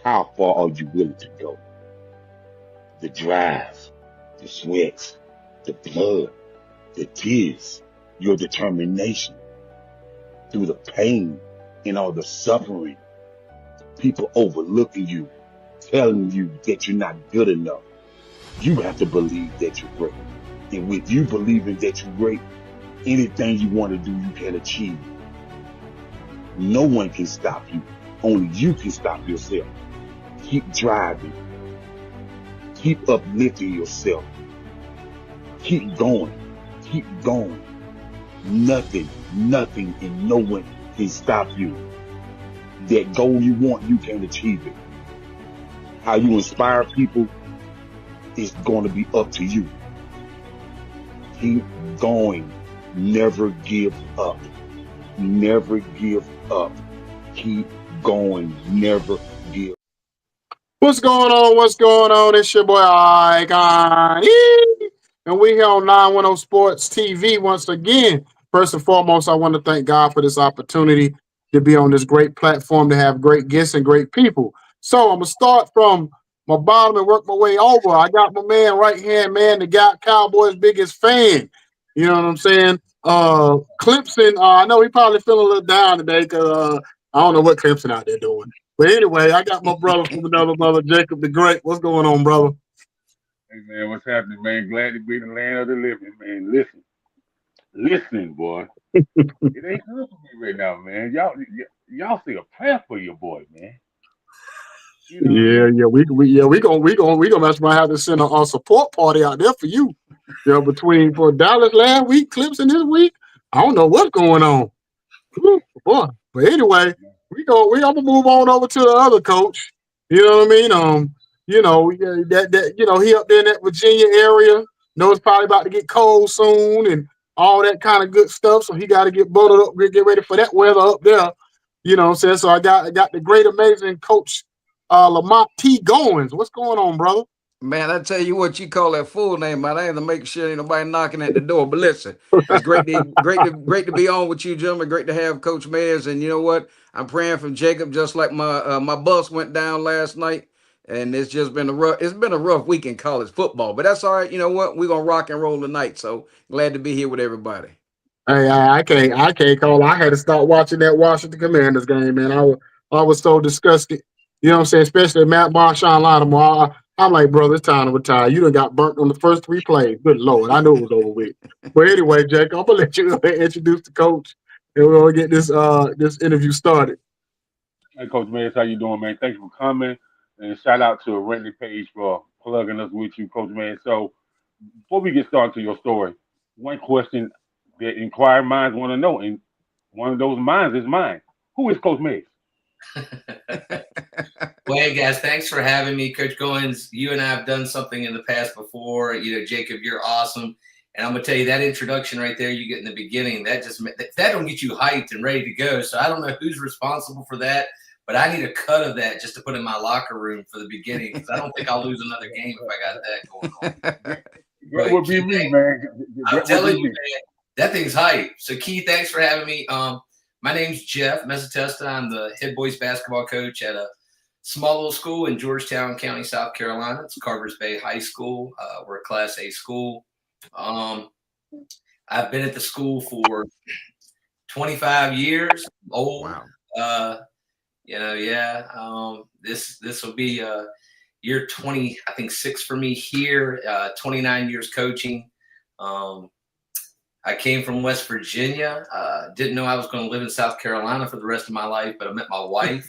How far are you willing to go? The drive, the sweat, the blood, the tears, your determination through the pain and all the suffering, people overlooking you, telling you that you're not good enough. You have to believe that you're great. And with you believing that you're great, anything you want to do, you can achieve. No one can stop you. Only you can stop yourself. Keep driving. Keep uplifting yourself. Keep going. Keep going. Nothing, and no one can stop you. That goal you want, you can achieve it. How you inspire people is going to be up to you. Keep going. Never give up. Never give up. Keep going. Never give up. What's going on? What's going on? It's your boy Ikon EEE, and we here on 910 Sports TV once again. First and foremost, I want to thank God for this opportunity to be on this great platform, to have great guests and great people. So I'm going to start from my bottom and work my way over. I got my man right hand man, the guy Cowboys' biggest fan. You know what I'm saying? Clemson, I know he probably feeling a little down today because I don't know what Clemson out there doing. But anyway, I got my brother from another mother, Jacob the Great. What's going on, brother? Hey man, what's happening, man? Glad to be in the land of the living, man. Listen, boy. It ain't good for me right now, man. Y'all say a prayer for your boy, man. You know what I mean? We gonna mess around have to send a support party out there for you. You know, between for Dallas last week, Clemson this week. I don't know what's going on. Whew, boy. But anyway, I'm gonna move on over to the other coach. You know what I mean? He up there in that Virginia area. Know it's probably about to get cold soon and all that kind of good stuff. So he got to get bundled up, get ready for that weather up there. You know what I'm saying? So I got the great, amazing coach Lamont T. Goins. What's going on, brother? Man, I tell you what, you call that full name, man. I have to make sure ain't nobody knocking at the door. But listen, it's great to be on with you, gentlemen. Great to have Coach Mayers. And you know what? I'm praying for Jacob, just like my bus went down last night. And it's been a rough week in college football. But that's all right. You know what? We're gonna rock and roll tonight. So glad to be here with everybody. Hey, I can't call. I had to start watching that Washington Commanders game, man. I was so disgusted. You know what I'm saying? Especially Matt Marshawn Lattimore. I'm like, brother, it's time to retire. You done got burnt on the first 3 plays. Good Lord. I knew it was over with. But anyway, Jake, I'm gonna let you introduce the coach and we're gonna get this interview started. Hey, Coach Mayes, how you doing, man? Thanks for coming. And shout out to Rentley Page for plugging us with you, Coach Mayes. So before we get started to your story, one question that inquiring minds want to know, and one of those minds is mine. Who is Coach Mayes? Well, hey guys, thanks for having me, Coach Goins. You and I have done something in the past before. You know, Jacob, you're awesome, and I'm gonna tell you that introduction right there you get in the beginning. That don't get you hyped and ready to go. So I don't know who's responsible for that, but I need a cut of that just to put in my locker room for the beginning because I don't think I'll lose another game if I got that going on. That would be me, man. I'm telling you, man, that thing's hype. So, Key, thanks for having me. My name's Jeff Mezzatesta. I'm the head boys basketball coach at a small little school in Georgetown County, South Carolina. It's Carvers Bay High School. We're a Class A school. I've been at the school for 25 years. Old. Wow. This will be year 20, I think 6 for me here. 29 years coaching. I came from West Virginia. Didn't know I was going to live in South Carolina for the rest of my life, but I met my wife.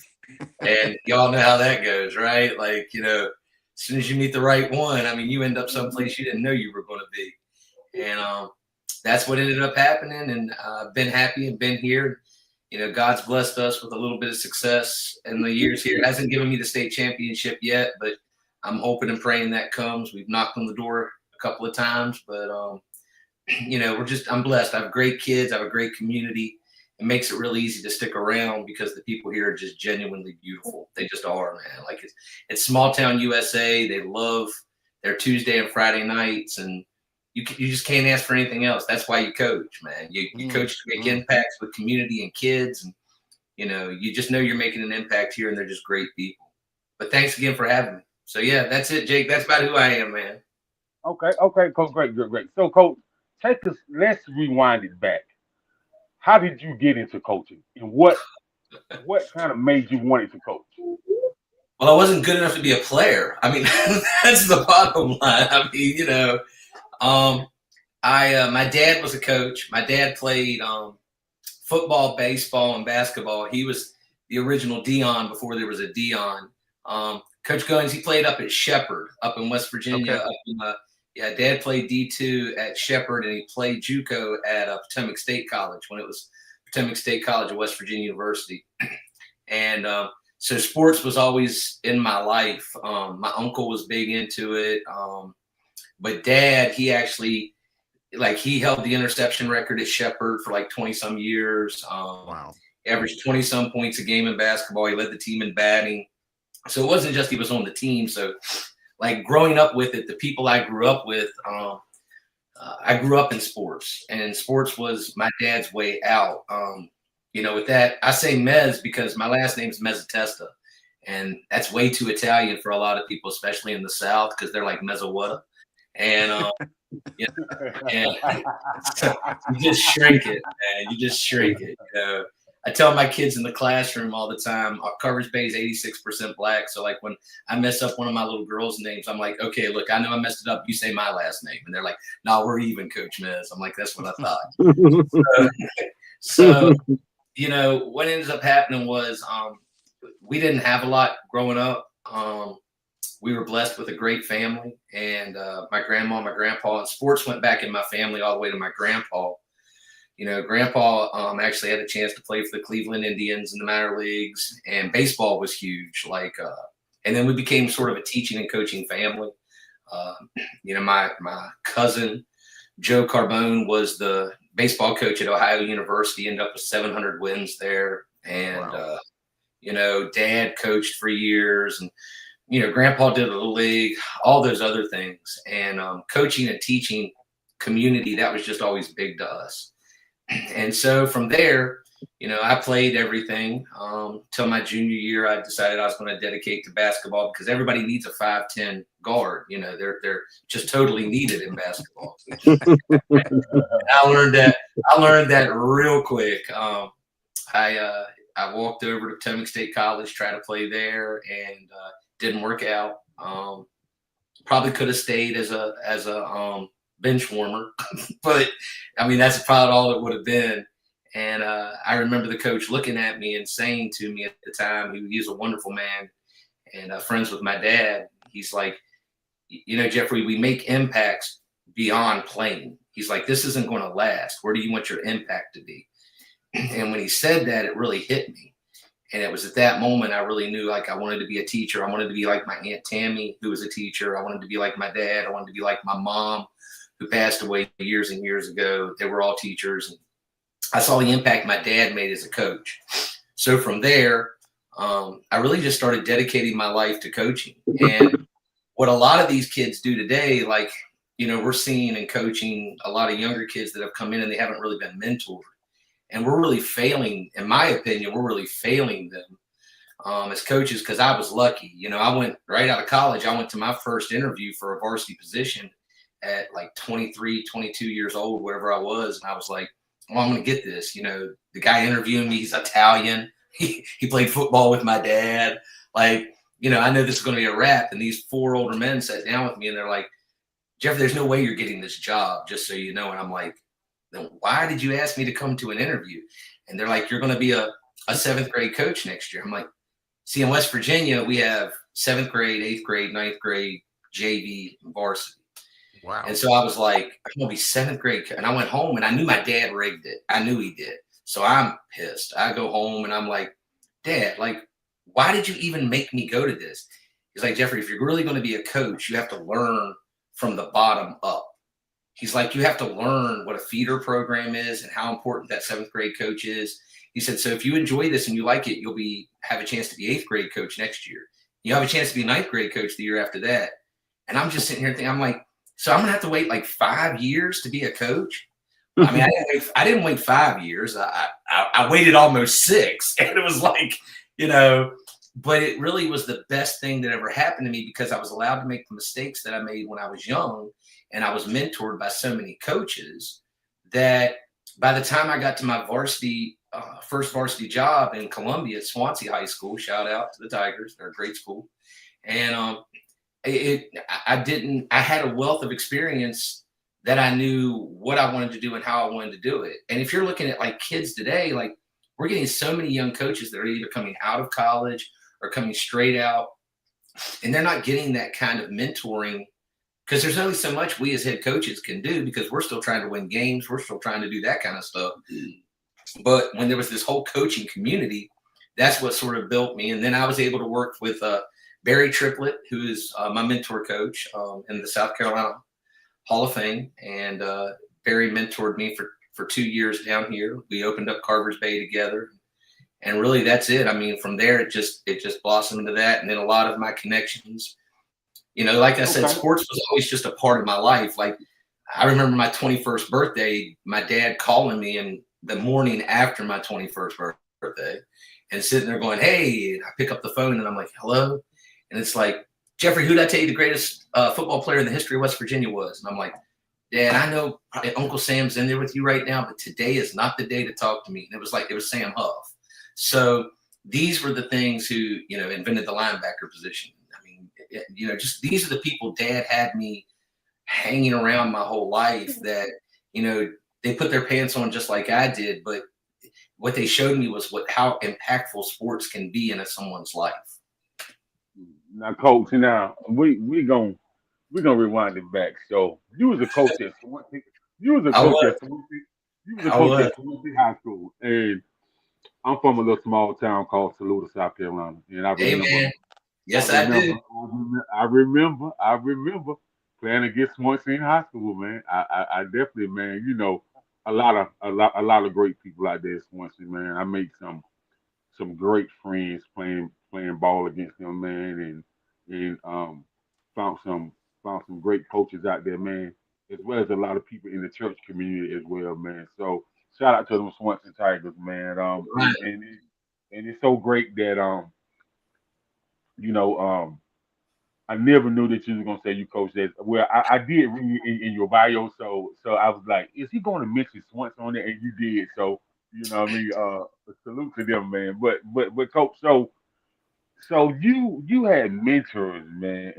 And y'all know how that goes, right? Like, you know, as soon as you meet the right one, I mean, you end up someplace you didn't know you were going to be. And that's what ended up happening. And I've been happy and been here. You know, God's blessed us with a little bit of success in the years here. Hasn't given me the state championship yet, but I'm hoping and praying that comes. We've knocked on the door a couple of times, but, you know, I'm blessed. I have great kids. I have a great community. It makes it really easy to stick around because the people here are just genuinely beautiful. They just are, man. Like it's small town USA. They love their Tuesday and Friday nights, and you just can't ask for anything else. That's why you coach, man. You coach to make impacts with community and kids, and you know you just know you're making an impact here, and they're just great people. But thanks again for having me. So yeah, that's it, Jake. That's about who I am, man. Okay, Coach, great. So, Coach, let's rewind it back. How did you get into coaching, and what kind of made you want to coach? Well, I wasn't good enough to be a player. I mean, that's the bottom line. I mean, my dad was a coach. My dad played football, baseball, and basketball. He was the original Dion before there was a Dion. Coach Goins, he played up at Shepherd, up in West Virginia. Okay. Dad played D2 at Shepherd, and he played JUCO at Potomac State College when it was Potomac State College of West Virginia University. And so sports was always in my life. My uncle was big into it. But Dad, he actually, he held the interception record at Shepherd for 20-some years. Wow. Averaged 20-some points a game in basketball. He led the team in batting. So it wasn't just he was on the team. So, growing up with it, the people I grew up with, I grew up in sports. And sports was my dad's way out. With that, I say Mez because my last name is Mezzatesta. And that's way too Italian for a lot of people, especially in the South, because they're like Mezzawutta. And, so you just shrink it, man. You just shrink it. I tell my kids in the classroom all the time, our coverage bay is 86% black. So when I mess up one of my little girls' names, I'm like, okay, look, I know I messed it up. You say my last name. And they're like, no, we're even, Coach Mez. I'm like, that's what I thought. So what ended up happening was we didn't have a lot growing up. We were blessed with a great family, and my grandma, my grandpa, and sports went back in my family all the way to my grandpa. Grandpa actually had a chance to play for the Cleveland Indians in the minor leagues, and baseball was huge. And then we became sort of a teaching and coaching family. My cousin, Joe Carbone, was the baseball coach at Ohio University, ended up with 700 wins there. And, wow. Dad coached for years, and, Grandpa did a little league, all those other things. And coaching and teaching community, that was just always big to us. And so from there, I played everything till my junior year. I decided I was going to dedicate to basketball because everybody needs a 5'10" guard. They're just totally needed in basketball. I learned that real quick. I walked over to Potomac State College, tried to play there, and didn't work out. Probably could have stayed as a bench warmer, but I mean, that's probably all it would have been. And I remember the coach looking at me and saying to me at the time, he was a wonderful man and friends with my dad. He's like, Jeffrey, we make impacts beyond playing. He's like, this isn't going to last. Where do you want your impact to be? And when he said that, it really hit me. And it was at that moment I really knew I wanted to be a teacher. I wanted to be like my Aunt Tammy, who was a teacher. I wanted to be like my dad. I wanted to be like my mom, who passed away years and years ago. They were all teachers. And I saw the impact my dad made as a coach. So from there, I really just started dedicating my life to coaching. And what a lot of these kids do today, we're seeing in coaching a lot of younger kids that have come in and they haven't really been mentored. And we're really failing, in my opinion, we're really failing them as coaches because I was lucky. I went right out of college. I went to my first interview for a varsity position at 23, 22 years old, whatever I was. And I was like, well, I'm going to get this. The guy interviewing me, he's Italian. He played football with my dad. I know this is going to be a wrap. And these four older men sat down with me and they're like, Jeff, there's no way you're getting this job, just so you know. And I'm like, then why did you ask me to come to an interview? And they're like, you're going to be a seventh grade coach next year. I'm like, see, in West Virginia, we have seventh grade, eighth grade, ninth grade, JV, and varsity. Wow. And so I was like, I'm going to be seventh grade. And I went home and I knew my dad rigged it. I knew he did. So I'm pissed. I go home and I'm like, Dad, why did you even make me go to this? He's like, Jeffrey, if you're really going to be a coach, you have to learn from the bottom up. He's like, you have to learn what a feeder program is and how important that seventh grade coach is. He said, so if you enjoy this and you like it, you'll have a chance to be eighth grade coach next year. You have a chance to be ninth grade coach the year after that. And I'm just sitting here thinking, I'm like, so I'm going to have to wait 5 years to be a coach? I mean, I didn't wait 5 years. I waited almost 6. And it was but it really was the best thing that ever happened to me because I was allowed to make the mistakes that I made when I was young. And I was mentored by so many coaches that by the time I got to my first varsity job in Columbia at Swansea High School, shout out to the Tigers, they're a great school. And I had a wealth of experience that I knew what I wanted to do and how I wanted to do it. And if you're looking at like kids today, like we're getting so many young coaches that are either coming out of college or coming straight out, and they're not getting that kind of mentoring because there's only so much we as head coaches can do because we're still trying to win games. We're still trying to do that kind of stuff. But when there was this whole coaching community, that's what sort of built me. And then I was able to work with Barry Triplett, who is my mentor coach in the South Carolina Hall of Fame. And Barry mentored me for 2 years down here. We opened up Carver's Bay together. And really, that's it. I mean, from there, it just blossomed into that. And then a lot of my connections, you know, like I said, sports was always just a part of my life. Like I remember my 21st birthday, my dad calling me in the morning after my 21st birthday and sitting there going, hey, and I pick up the phone and I'm like, hello. And it's like, Jeffrey, who'd I tell you the greatest football player in the history of West Virginia was? And I'm like, Dad, I know Uncle Sam's in there with you right now, but today is not the day to talk to me. And it was Sam Huff. So these were the things who, you know, invented the linebacker position. I mean, you know, just these are the people Dad had me hanging around my whole life that, you know, they put their pants on just like I did. But what they showed me was how impactful sports can be in someone's life. Now, Coach, now we gonna rewind it back. So you was a coach at Swansea. You was a coach at Swansea High School, and I'm from a little small town called Saluda, South Carolina, and I remember. Hey, man. Yes, I do. I remember playing against Swansea in high school, man. I definitely, man. You know, a lot of great people out there at Swansea, man. I made some great friends playing ball against them, man, and found some great coaches out there, man, as well as a lot of people in the church community as well, man. So shout out to them Swansea Tigers, man. Right. And it's so great that you know, I never knew that you was gonna say you coach that. Well, I did read in your bio, so I was like, is he going to mention Swansea on there? And you did, so you know what I mean. Salute to them, man. But coach, so you had mentors, man,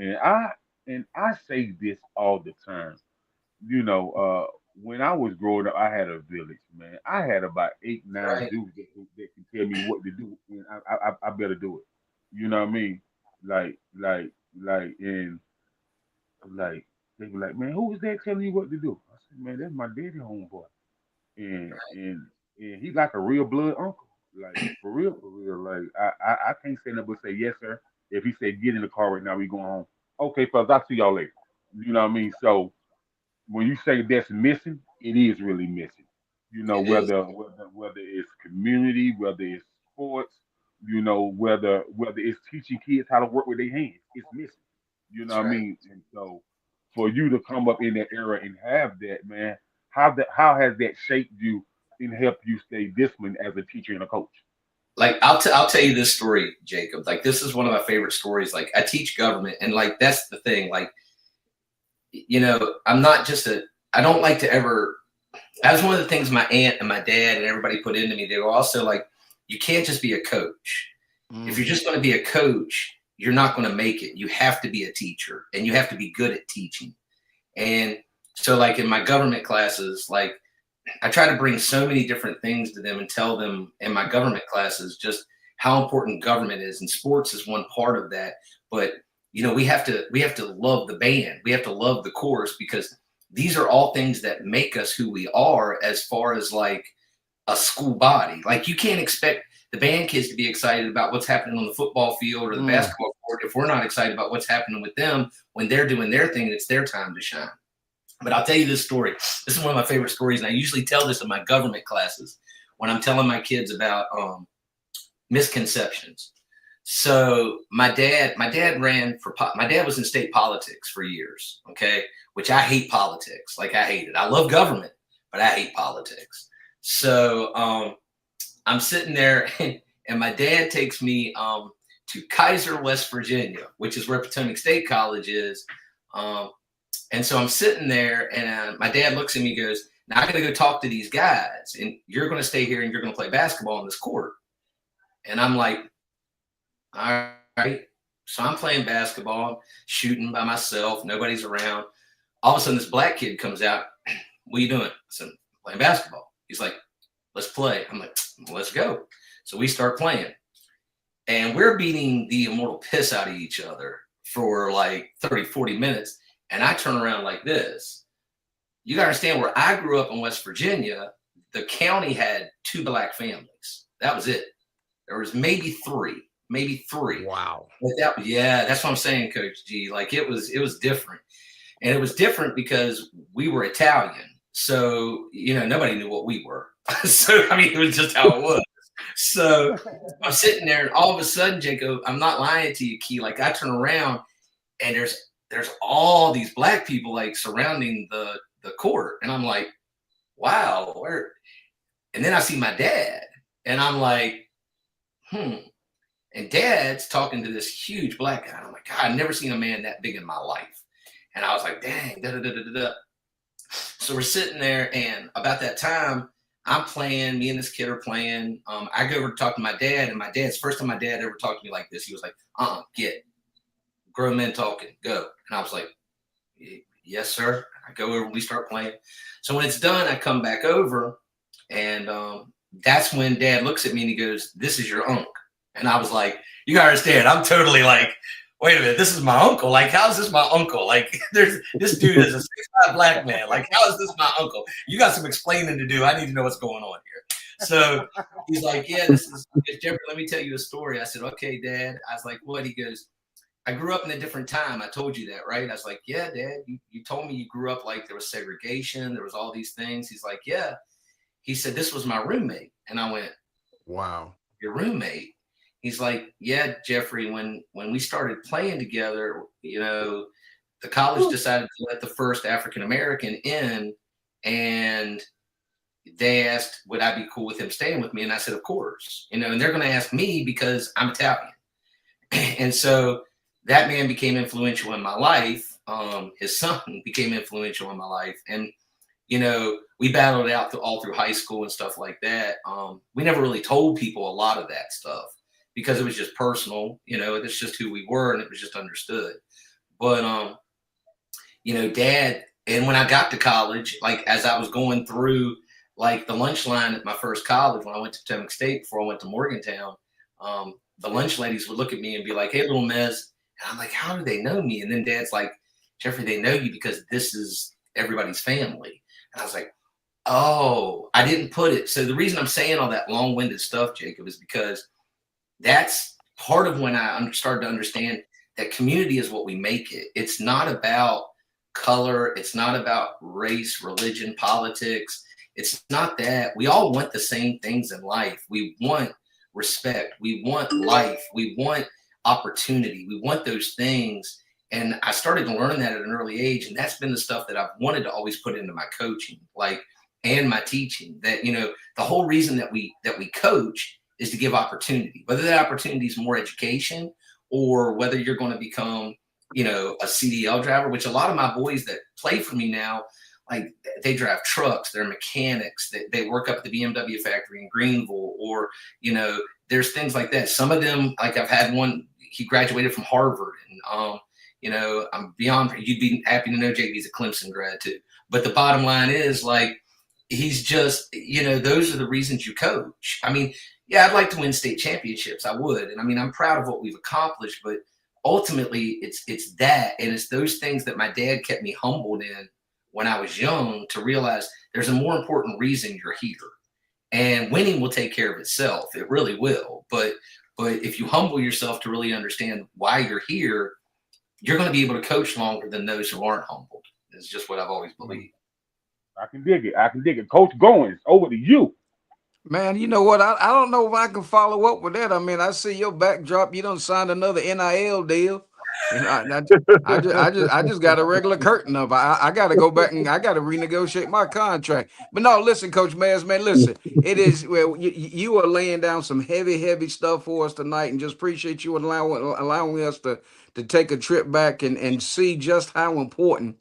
and I say this all the time. You know, when I was growing up, I had a village, man. I had about 8, 9 Right. dudes that can tell me what to do, and I better do it. You know what I mean? And like they were like, man, who was that telling you what to do? I said, man, that's my daddy homeboy, and he like a real blood uncle, like for real, for real. Like I can't say nothing but say yes, sir. If he said get in the car right now, we going home. Okay, fellas, I'll see y'all later. You know what I mean? So when you say that's missing, it is really missing. You know, It is. whether it's community, whether it's sports, you know, whether it's teaching kids how to work with their hands, it's missing. You know That's what I right. mean? And so for you to come up in that era and have that, man, how has that shaped you and helped you stay disciplined as a teacher and a coach? Like I'll tell you this story, Jacob. Like this is one of my favorite stories. Like I teach government, and like that's the thing. Like, you know, I'm not just I don't like to ever. That was one of the things my aunt and my dad and everybody put into me. They were also like, you can't just be a coach. If you're just going to be a coach, you're not going to make it. You have to be a teacher, and you have to be good at teaching. And so, like in my government classes, like I try to bring so many different things to them and tell them in my government classes just how important government is, and sports is one part of that. But you know, we have to love the band. We have to love the chorus because these are all things that make us who we are as far as like a school body. Like you can't expect the band kids to be excited about what's happening on the football field or the basketball court if we're not excited about what's happening with them when they're doing their thing and it's their time to shine. But I'll tell you this story. This is one of my favorite stories, and I usually tell this in my government classes when I'm telling my kids about misconceptions. So my dad my dad was in state politics for years, okay, which I hate politics. Like I hate it. I love government, but I hate politics. So I'm sitting there and my dad takes me to Kaiser, West Virginia, which is where Potomac State College is. And so I'm sitting there, and my dad looks at me and goes, now I got to go talk to these guys, and you're going to stay here and you're going to play basketball on this court. And I'm like, all right. So I'm playing basketball, shooting by myself. Nobody's around. All of a sudden, this black kid comes out. What are you doing? I said, playing basketball. He's like, let's play. I'm like, let's go. So we start playing. And we're beating the immortal piss out of each other for like 30, 40 minutes. And I turn around like this. You got to understand, where I grew up in West Virginia, the county had 2 black families. That was it. There was maybe three. Wow. But that's what I'm saying, Coach G. Like it was different. And it was different because we were Italian. So, nobody knew what we were. So, I mean, it was just how it was. So I'm sitting there, and all of a sudden, Jacob, I'm not lying to you, Key. Like I turn around, and there's all these black people like surrounding the court. And I'm like, wow, where? And then I see my dad, and I'm like, And Dad's talking to this huge black guy. And I'm like, God, I've never seen a man that big in my life. And I was like, dang, da-da-da-da-da. So we're sitting there, and about that time, I'm playing, me and this kid are playing. I go over to talk to my dad, and first time my dad ever talked to me like this, he was like, get. Grown men talking, go. And I was like, yes, sir. I go over, we start playing. So when it's done, I come back over, and that's when Dad looks at me and he goes, this is your uncle. And I was like, you gotta understand, I'm totally like, wait a minute, this is my uncle. Like, how is this my uncle? Like, this dude is a 6'5" black man. Like, how is this my uncle? You got some explaining to do. I need to know what's going on here. So he's like, yeah, this is Jeffrey. Let me tell you a story. I said, okay, Dad. I was like, what? He goes, I grew up in a different time. I told you that, right? I was like, yeah, Dad, you told me you grew up like there was segregation. There was all these things. He's like, yeah. He said, this was my roommate. And I went, wow. Your roommate? He's like, yeah, Jeffrey, when we started playing together, the college decided to let the first African-American in, and they asked, would I be cool with him staying with me? And I said, of course, and they're going to ask me because I'm Italian. And so that man became influential in my life. His son became influential in my life. And, we battled it out all through high school and stuff like that. We never really told people a lot of that stuff, because it was just personal, it's just who we were, and it was just understood. But, Dad, and when I got to college, like as I was going through like the lunch line at my first college, when I went to Potomac State before I went to Morgantown, the lunch ladies would look at me and be like, hey, little Mez. And I'm like, how do they know me? And then Dad's like, Jeffrey, they know you because this is everybody's family. And I was like, oh, I didn't put it. So the reason I'm saying all that long-winded stuff, Jacob, is because that's part of when I started to understand that community is what we make it. It's not about color. It's not about race, religion, politics. It's not that. We all want the same things in life. We want respect. We want life. We want opportunity. We want those things. And I started to learn that at an early age. And that's been the stuff that I've wanted to always put into my coaching, and my teaching, that, the whole reason that we coach is to give opportunity, whether that opportunity is more education or whether you're going to become, a CDL driver, which a lot of my boys that play for me now, like they drive trucks, they're mechanics, they work up at the BMW factory in Greenville, or, there's things like that. Some of them, like I've had one, he graduated from Harvard, and, I'm beyond, you'd be happy to know, Jake, he's a Clemson grad too. But the bottom line is, like, he's just, those are the reasons you coach. I mean, yeah, I'd like to win state championships. I would. And I mean, I'm proud of what we've accomplished, but ultimately it's that. And it's those things that my dad kept me humbled in when I was young, to realize there's a more important reason you're here, and winning will take care of itself. It really will. But if you humble yourself to really understand why you're here, you're going to be able to coach longer than those who aren't humbled. It's just what I've always believed. I can dig it. Coach Goins, over to you. Man, you know what? I don't know if I can follow up with that. I mean, I see your backdrop. You done signed another NIL deal. You know, I just got a regular curtain up. I got to go back and I got to renegotiate my contract. But no, listen, Coach Mayers, man, listen. It is well, you are laying down some heavy stuff for us tonight, and just appreciate you allowing us to take a trip back and see just how important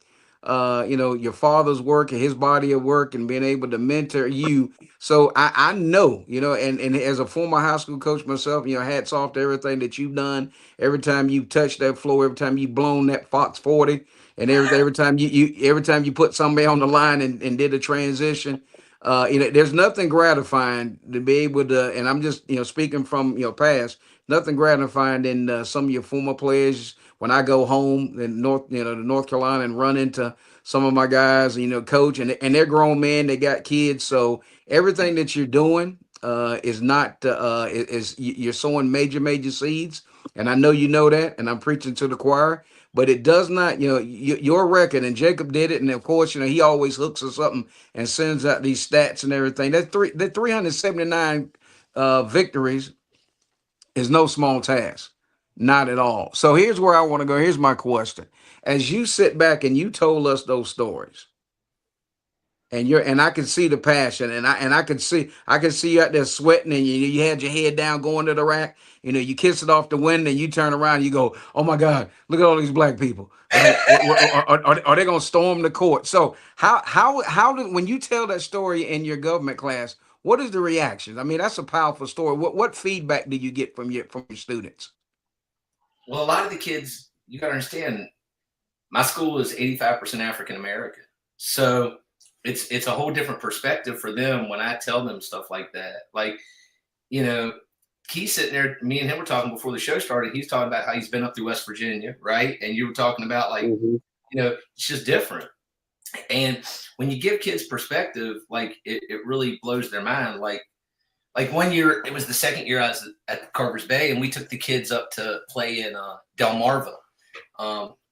your father's work and his body of work and being able to mentor you. So I know, and as a former high school coach myself, hats off to everything that you've done. Every time you touch that floor, every time you've blown that Fox 40, and every time every time you put somebody on the line and did a transition, there's nothing gratifying to be able to, and I'm just, speaking from, past, nothing gratifying than some of your former players. When I go home in North Carolina and run into some of my guys, coach, and they're grown men, they got kids. So everything that you're doing is not, you're sowing major seeds. And I know you know that, and I'm preaching to the choir, but it does not, your record, and Jacob did it. And of course, he always hooks us up and sends out these stats and everything. That 379 victories is no small task, not at all. So here's where I want to go. Here's my question. As you sit back and you told us those stories, and I can see the passion, and I can see you out there sweating, and you had your head down going to the rack. You kiss it off the window, and you turn around and you go, "Oh my God, look at all these black people. Are they going to storm the court?" So how did, when you tell that story in your government class, what is the reaction? I mean, that's a powerful story. What feedback do you get from your students? Well, a lot of the kids, you got to understand, my school is 85% African American, so it's a whole different perspective for them when I tell them stuff like that. Like, he's sitting there, me and him were talking before the show started. He's talking about how he's been up through West Virginia, right? And you were talking about it's just different. And when you give kids perspective, like it really blows their mind. Like 1 year, it was the second year I was at Carver's Bay, and we took the kids up to play in Delmarva,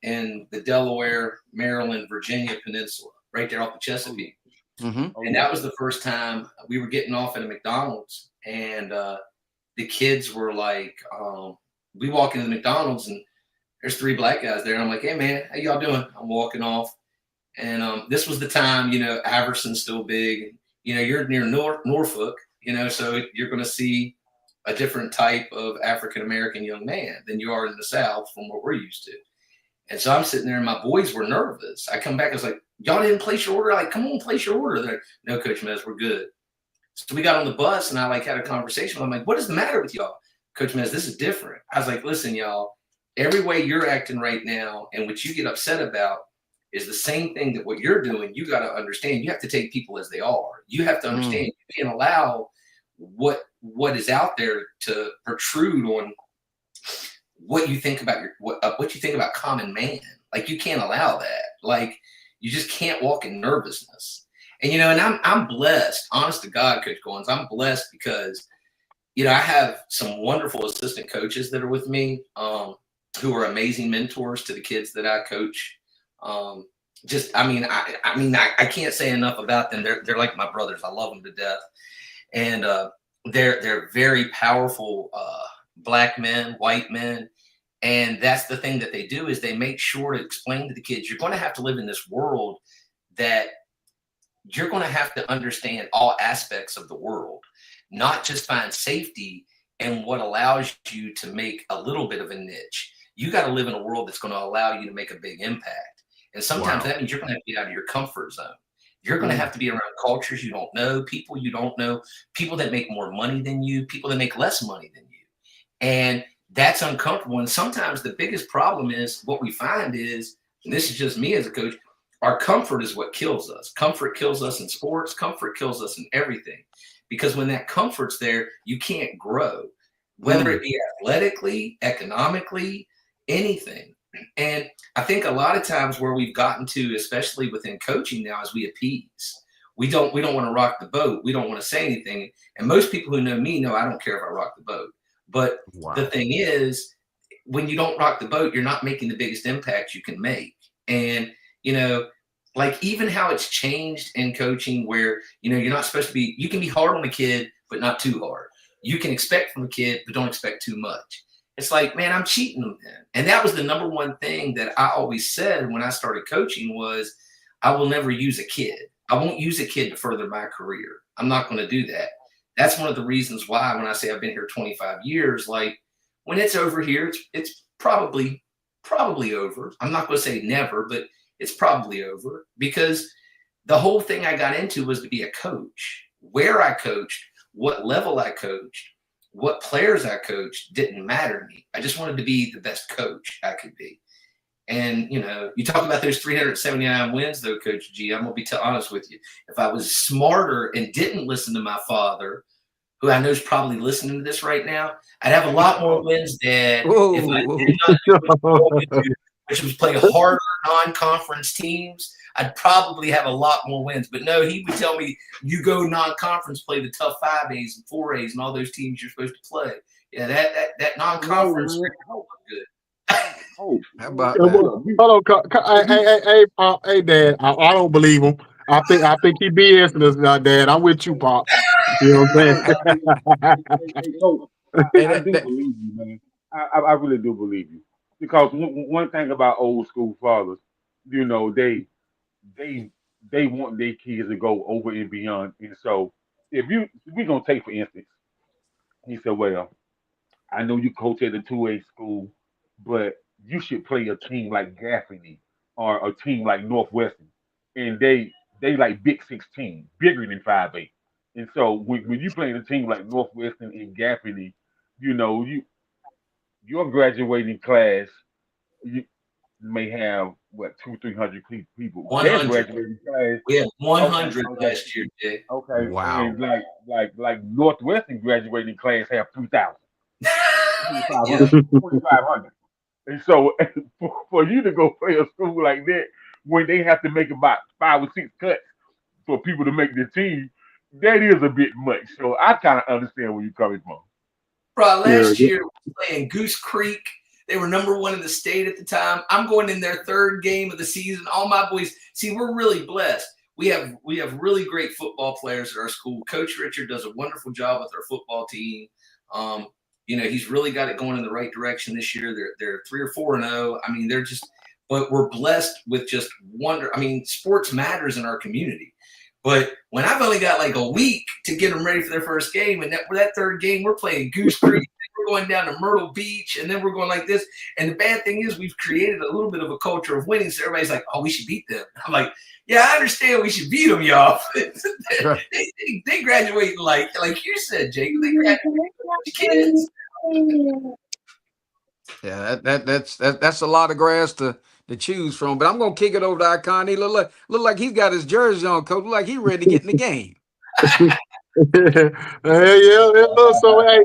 in the Delaware, Maryland, Virginia Peninsula, right there off the Chesapeake. Mm-hmm. And that was the first time we were getting off at a McDonald's, and the kids were like, we walk into the McDonald's and there's 3 black guys there. And I'm like, "Hey man, how y'all doing?" I'm walking off. And this was the time, Iverson's still big. You're near Norfolk, so you're going to see a different type of African-American young man than you are in the South from what we're used to. And so I'm sitting there and my boys were nervous. I come back, I was like, "Y'all didn't place your order?" Like, "Come on, place your order." They're like, "No, Coach Mez, we're good." So we got on the bus and I had a conversation. I'm like, "What is the matter with y'all?" "Coach Mez, this is different." I was like, "Listen, y'all, every way you're acting right now and what you get upset about is the same thing that what you're doing. You got to understand, you have to take people as they are. You have to understand you can't allow what is out there to protrude on what you think about what you think about common man. Like, you can't allow that. Like, you just can't walk in nervousness." And and I'm blessed, honest to God, Coach Goins, I'm blessed because I have some wonderful assistant coaches that are with me, who are amazing mentors to the kids that I coach. I can't say enough about them. They're like my brothers. I love them to death, and they're very powerful black men, white men, and that's the thing that they do is they make sure to explain to the kids, you're going to have to live in this world that you're going to have to understand all aspects of the world, not just find safety and what allows you to make a little bit of a niche. You got to live in a world that's going to allow you to make a big impact. And sometimes that means you're going to have to get out of your comfort zone. You're going to have to be around cultures you don't know, people you don't know, people that make more money than you, people that make less money than you. And that's uncomfortable. And sometimes the biggest problem is what we find is, and this is just me as a coach, our comfort is what kills us. Comfort kills us in sports. Comfort kills us in everything. Because when that comfort's there, you can't grow, whether it be athletically, economically, anything. And I think a lot of times where we've gotten to, especially within coaching now, is we appease. We don't want to rock the boat. We don't want to say anything. And most people who know me know I don't care if I rock the boat. But the thing is, when you don't rock the boat, you're not making the biggest impact you can make. And, like even how it's changed in coaching where, you're not supposed to be, you can be hard on a kid, but not too hard. You can expect from a kid, but don't expect too much. it's like, man, I'm cheating them then. And that was the number one thing that I always said when I started coaching was, I will never use a kid. I won't use a kid to further my career. I'm not going to do that. That's one of the reasons why when I say I've been here 25 years, like when it's over here, it's probably over. I'm not going to say never, but it's probably over, because the whole thing I got into was to be a coach. Where I coached, what level I coached, what players I coached didn't matter to me. I just wanted to be the best coach I could be. And, you know, you talk about those 379 wins, though, Coach G, I'm going to be honest with you. If I was smarter and didn't listen to my father, who I know is probably listening to this right now, I'd have a lot more wins, Dad, if I did not do what I do, which was play harder non-conference teams. I'd probably have a lot more wins. But no, he would tell me, you go non-conference, play the tough 5As and 4As and all those teams you're supposed to play. Yeah, that non-conference looked good. Oh, How about Yeah, that? hold on, hey, Dad. I don't believe him. I think he BSing us, Dad. I'm with you, Pop. You know what I'm saying? Coach, Hey, I do believe you, man. I really do believe you, because one thing about old school fathers, you know, they they want their kids to go over and beyond. And so, if we're gonna take for instance, he said, well, I know you coach at a 2A school, but you should play a team like Gaffney or a team like Northwestern, and they like Big 16, bigger than 5A. And so when you play a team like Northwestern and Gaffney, you know your graduating class you may have what 200-300 people. Their 100. graduating class, We had okay, 100 okay, last year, Jay. okay, wow. and like Northwestern graduating class have 2,000, Yeah. 2,500. And so for you to go play a school like that when they have to make about 5 or 6 cuts for people to make the team, that is a bit much. So I kind of understand where you're coming from. Bro, Yeah, last year we were playing Goose Creek. They were #1 in the state at the time. I'm going in their 3rd game of the season. All my boys, see, we're really blessed. We have really great football players at our school. Coach Richard does a wonderful job with our football team. You know, he's really got it going in the right direction this year. They're 3 or 4-0. I mean, they're just, but we're blessed with just wonder. I mean, sports matters in our community. But when I've only got like a week to get them ready for their first game, and that 3rd game, we're playing Goose Creek, we're going down to Myrtle Beach, and then we're going like this. And the bad thing is we've created a little bit of a culture of winning, so everybody's like, oh, we should beat them. I'm like, yeah, I understand we should beat them, y'all. they graduate like you said, Jacob, they graduate kids. Yeah, that's a lot of grass to choose from. But I'm gonna kick it over to Ikon. He look like he's got his jersey on, coach. Look like he's ready to get in the game. So hey,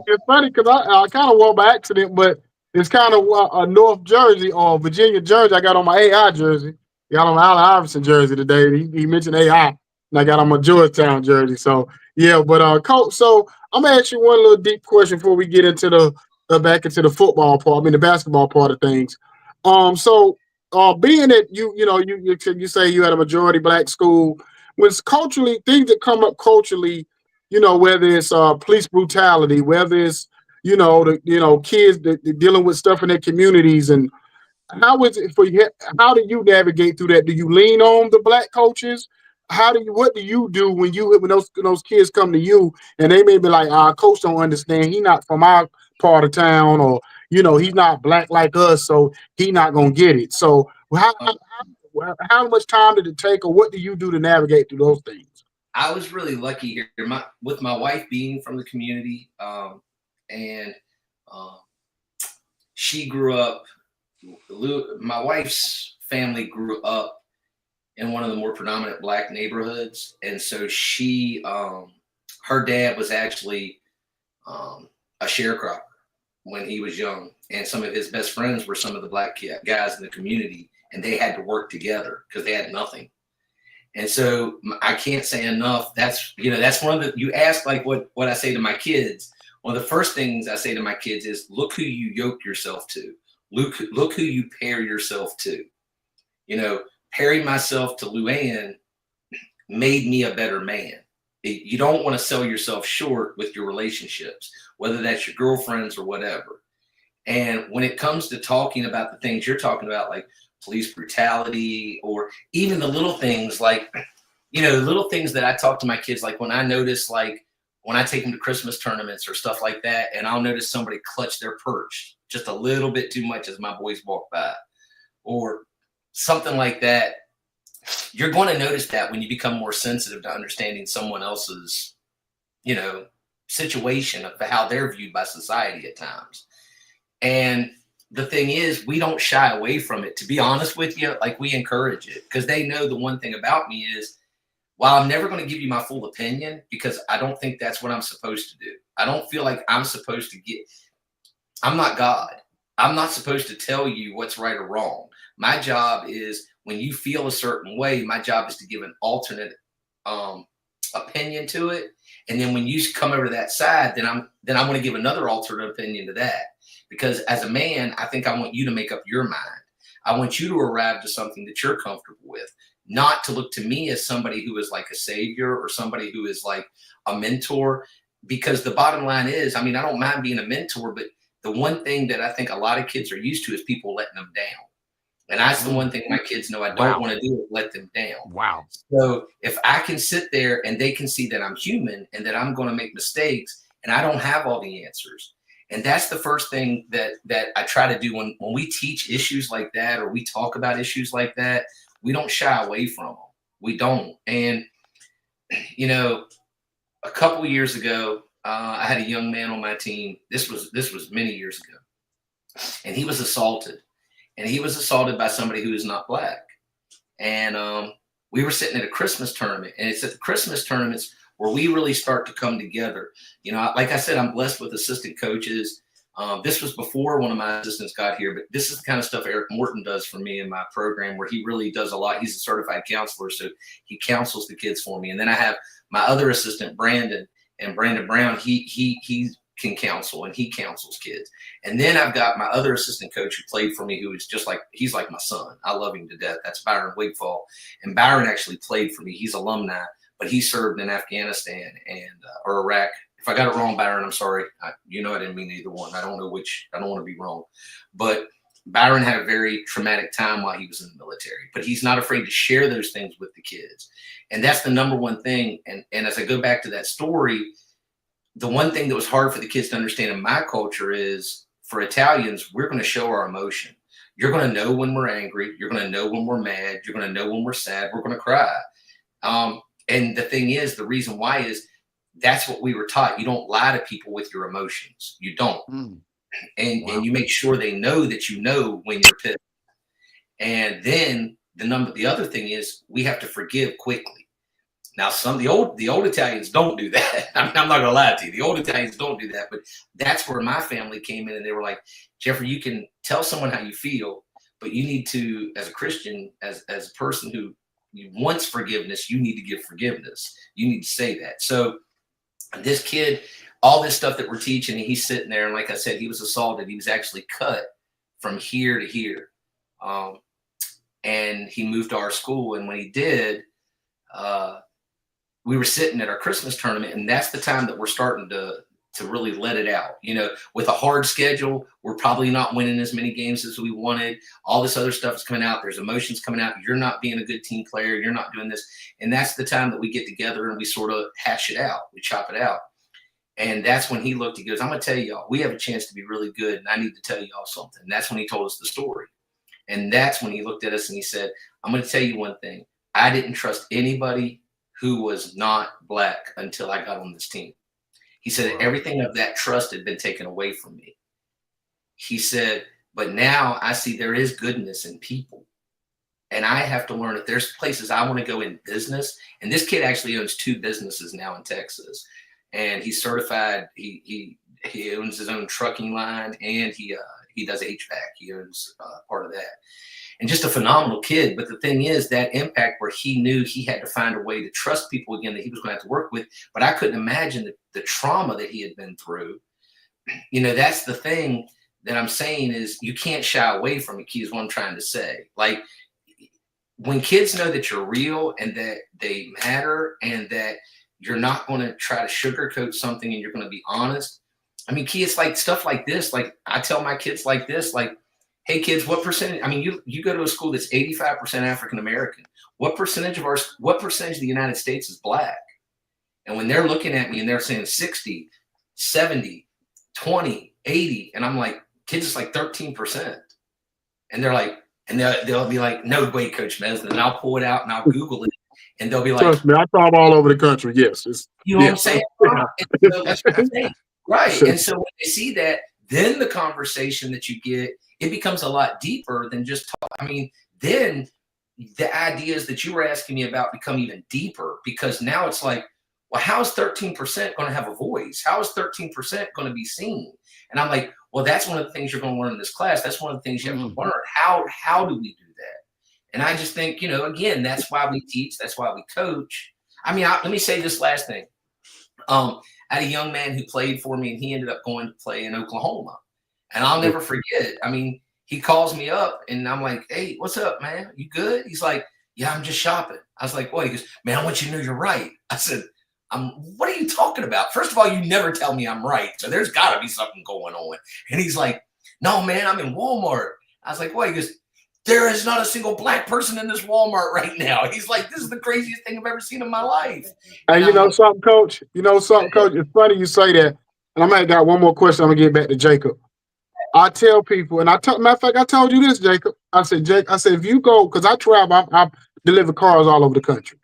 it's funny because I kind of wore by accident, but it's kind of a North Jersey or Virginia jersey. I got on my AI jersey. Got on my Allen Iverson jersey today. He mentioned AI, and I got on my Georgetown jersey. So yeah, but coach. So I'm gonna ask you one little deep question before we get into the back into the football part. I mean the basketball part of things. Being that you say you had a majority black school, when it's culturally things that come up culturally, whether it's police brutality, whether it's kids that dealing with stuff in their communities, and how is it for you? How do you navigate through that? Do you lean on the black coaches? What do you do when those kids come to you and they may be like, our coach don't understand, he not from our part of town, or he's not black like us, so he not gonna get it. So how much time did it take, or what do you do to navigate through those things? I was really lucky here with my wife being from the community, and she grew up. My wife's family grew up in one of the more predominant black neighborhoods, and so she, her dad was actually a sharecropper when he was young, and some of his best friends were some of the black guys in the community, and they had to work together because they had nothing. And so I can't say enough. That's one of the, you ask like what I say to my kids. One of the first things I say to my kids is, look who you yoke yourself to. Look who you pair yourself to. Pairing myself to Luann made me a better man. You don't want to sell yourself short with your relationships, whether that's your girlfriends or whatever. And when it comes to talking about the things you're talking about, like police brutality, or even the little things like, little things that I talk to my kids, like when I notice, like when I take them to Christmas tournaments or stuff like that, and I'll notice somebody clutch their perch just a little bit too much as my boys walk by, or something like that. You're going to notice that when you become more sensitive to understanding someone else's, situation of how they're viewed by society at times. And the thing is, we don't shy away from it. To be honest with you, like, we encourage it, because they know the one thing about me is, while I'm never going to give you my full opinion, because I don't think that's what I'm supposed to do. I don't feel like I'm supposed to I'm not God. I'm not supposed to tell you what's right or wrong. My job is, when you feel a certain way, my job is to give an alternate opinion to it. And then when you come over to that side, then I'm going to give another alternate opinion to that. Because as a man, I think I want you to make up your mind. I want you to arrive to something that you're comfortable with, not to look to me as somebody who is like a savior or somebody who is like a mentor. Because the bottom line is, I don't mind being a mentor, but the one thing that I think a lot of kids are used to is people letting them down. And that's the one thing my kids know I don't want to do, is let them down. Wow. So if I can sit there and they can see that I'm human and that I'm going to make mistakes and I don't have all the answers. And that's the first thing that I try to do when we teach issues like that, or we talk about issues like that. We don't shy away from them. We don't. And, a couple of years ago, I had a young man on my team. This was many years ago. And he was assaulted. And he was assaulted by somebody who is not Black. And we were sitting at a Christmas tournament. And it's at the Christmas tournaments where we really start to come together. Like I said, I'm blessed with assistant coaches. This was before one of my assistants got here, but this is the kind of stuff Eric Morton does for me in my program, where he really does a lot. He's a certified counselor, so he counsels the kids for me. And then I have my other assistant, Brandon, and Brandon Brown. He can counsel, and he counsels kids. And then I've got my other assistant coach who played for me, who is he's like my son. I love him to death. That's Byron Wigfall. And Byron actually played for me. He's alumni, but he served in Afghanistan or Iraq. If I got it wrong, Byron, I'm sorry. I didn't mean either one. I don't know which. I don't want to be wrong. But Byron had a very traumatic time while he was in the military, but he's not afraid to share those things with the kids. And that's the number one thing. And as I go back to that story, the one thing that was hard for the kids to understand in my culture is, for Italians, we're going to show our emotion. You're going to know when we're angry. You're going to know when we're mad. You're going to know when we're sad. We're going to cry. And the thing is, the reason why is, that's what we were taught. You don't lie to people with your emotions. You don't. And you make sure they know that you know when you're pissed. And then the other thing is, we have to forgive quickly. Now, the old Italians don't do that. I'm not going to lie to you. The old Italians don't do that. But that's where my family came in, and they were like, Jeffrey, you can tell someone how you feel, but you need to, as a Christian, as a person who wants forgiveness, you need to give forgiveness. You need to say that. So this kid, all this stuff that we're teaching, he's sitting there, and like I said, he was assaulted. He was actually cut from here to here. And he moved to our school. And when he did, we were sitting at our Christmas tournament, and that's the time that we're starting to really let it out. With a hard schedule, we're probably not winning as many games as we wanted. All this other stuff is coming out. There's emotions coming out. You're not being a good team player. You're not doing this. And that's the time that we get together and we sort of hash it out. We chop it out. And that's when he goes, I'm going to tell y'all, we have a chance to be really good, and I need to tell y'all something. And that's when he told us the story. And that's when he looked at us and he said, I'm going to tell you one thing. I didn't trust anybody who was not Black until I got on this team. He said that everything of that trust had been taken away from me. He said, but now I see there is goodness in people. And I have to learn that there's places I want to go in business. And this kid actually owns 2 businesses now in Texas. And he's certified. He owns his own trucking line, and he does HVAC. He owns part of that. And just a phenomenal kid. But the thing is, that impact where he knew he had to find a way to trust people again that he was going to have to work with. But I couldn't imagine the trauma that he had been through. That's the thing that I'm saying is, you can't shy away from it, is what I'm trying to say. Like, when kids know that you're real and that they matter and that you're not going to try to sugarcoat something and you're going to be honest, I mean, kids like stuff like this. Like I tell my kids like this, like, hey kids, what percentage? I mean, you go to a school that's 85% African American. What percentage of the United States is black? And when they're looking at me and they're saying 60, 70, 20, 80, and I'm like, kids, it's like 13%. And they're like, and they'll be like, no way, Coach Mez. And I'll pull it out and I'll Google it. And they'll be like, trust me, I travel all over the country. Yes. you know what I'm saying? And so that's what I'm saying. Right. And so when they see that, then the conversation that you get, it becomes a lot deeper than just talk. I mean, then the ideas that you were asking me about become even deeper, because now it's like, well, how is 13% going to have a voice? How is 13% going to be seen? And I'm like, well, that's one of the things you're going to learn in this class. That's one of the things you have to learn. How do we do that? And I just think, again, that's why we teach. That's why we coach. I mean, let me say this last thing. I had a young man who played for me, and he ended up going to play in Oklahoma. And I'll never forget. I mean, he calls me up, and I'm like, hey, what's up, man? You good? He's like, yeah, I'm just shopping. I was like, what? He goes, man, I want you to know you're right. I said, what are you talking about? First of all, you never tell me I'm right. So there's got to be something going on. And he's like, no, man, I'm in Walmart. I was like, what? He goes, there is not a single black person in this Walmart right now. He's like, this is the craziest thing I've ever seen in my life. And you know something, Coach? You know something, Coach? It's funny you say that. And I might got one more question. I'm going to get back to Jacob. I tell people, and matter of fact, I told you this, Jacob. I said, if you go, because I travel, I deliver cars all over the country.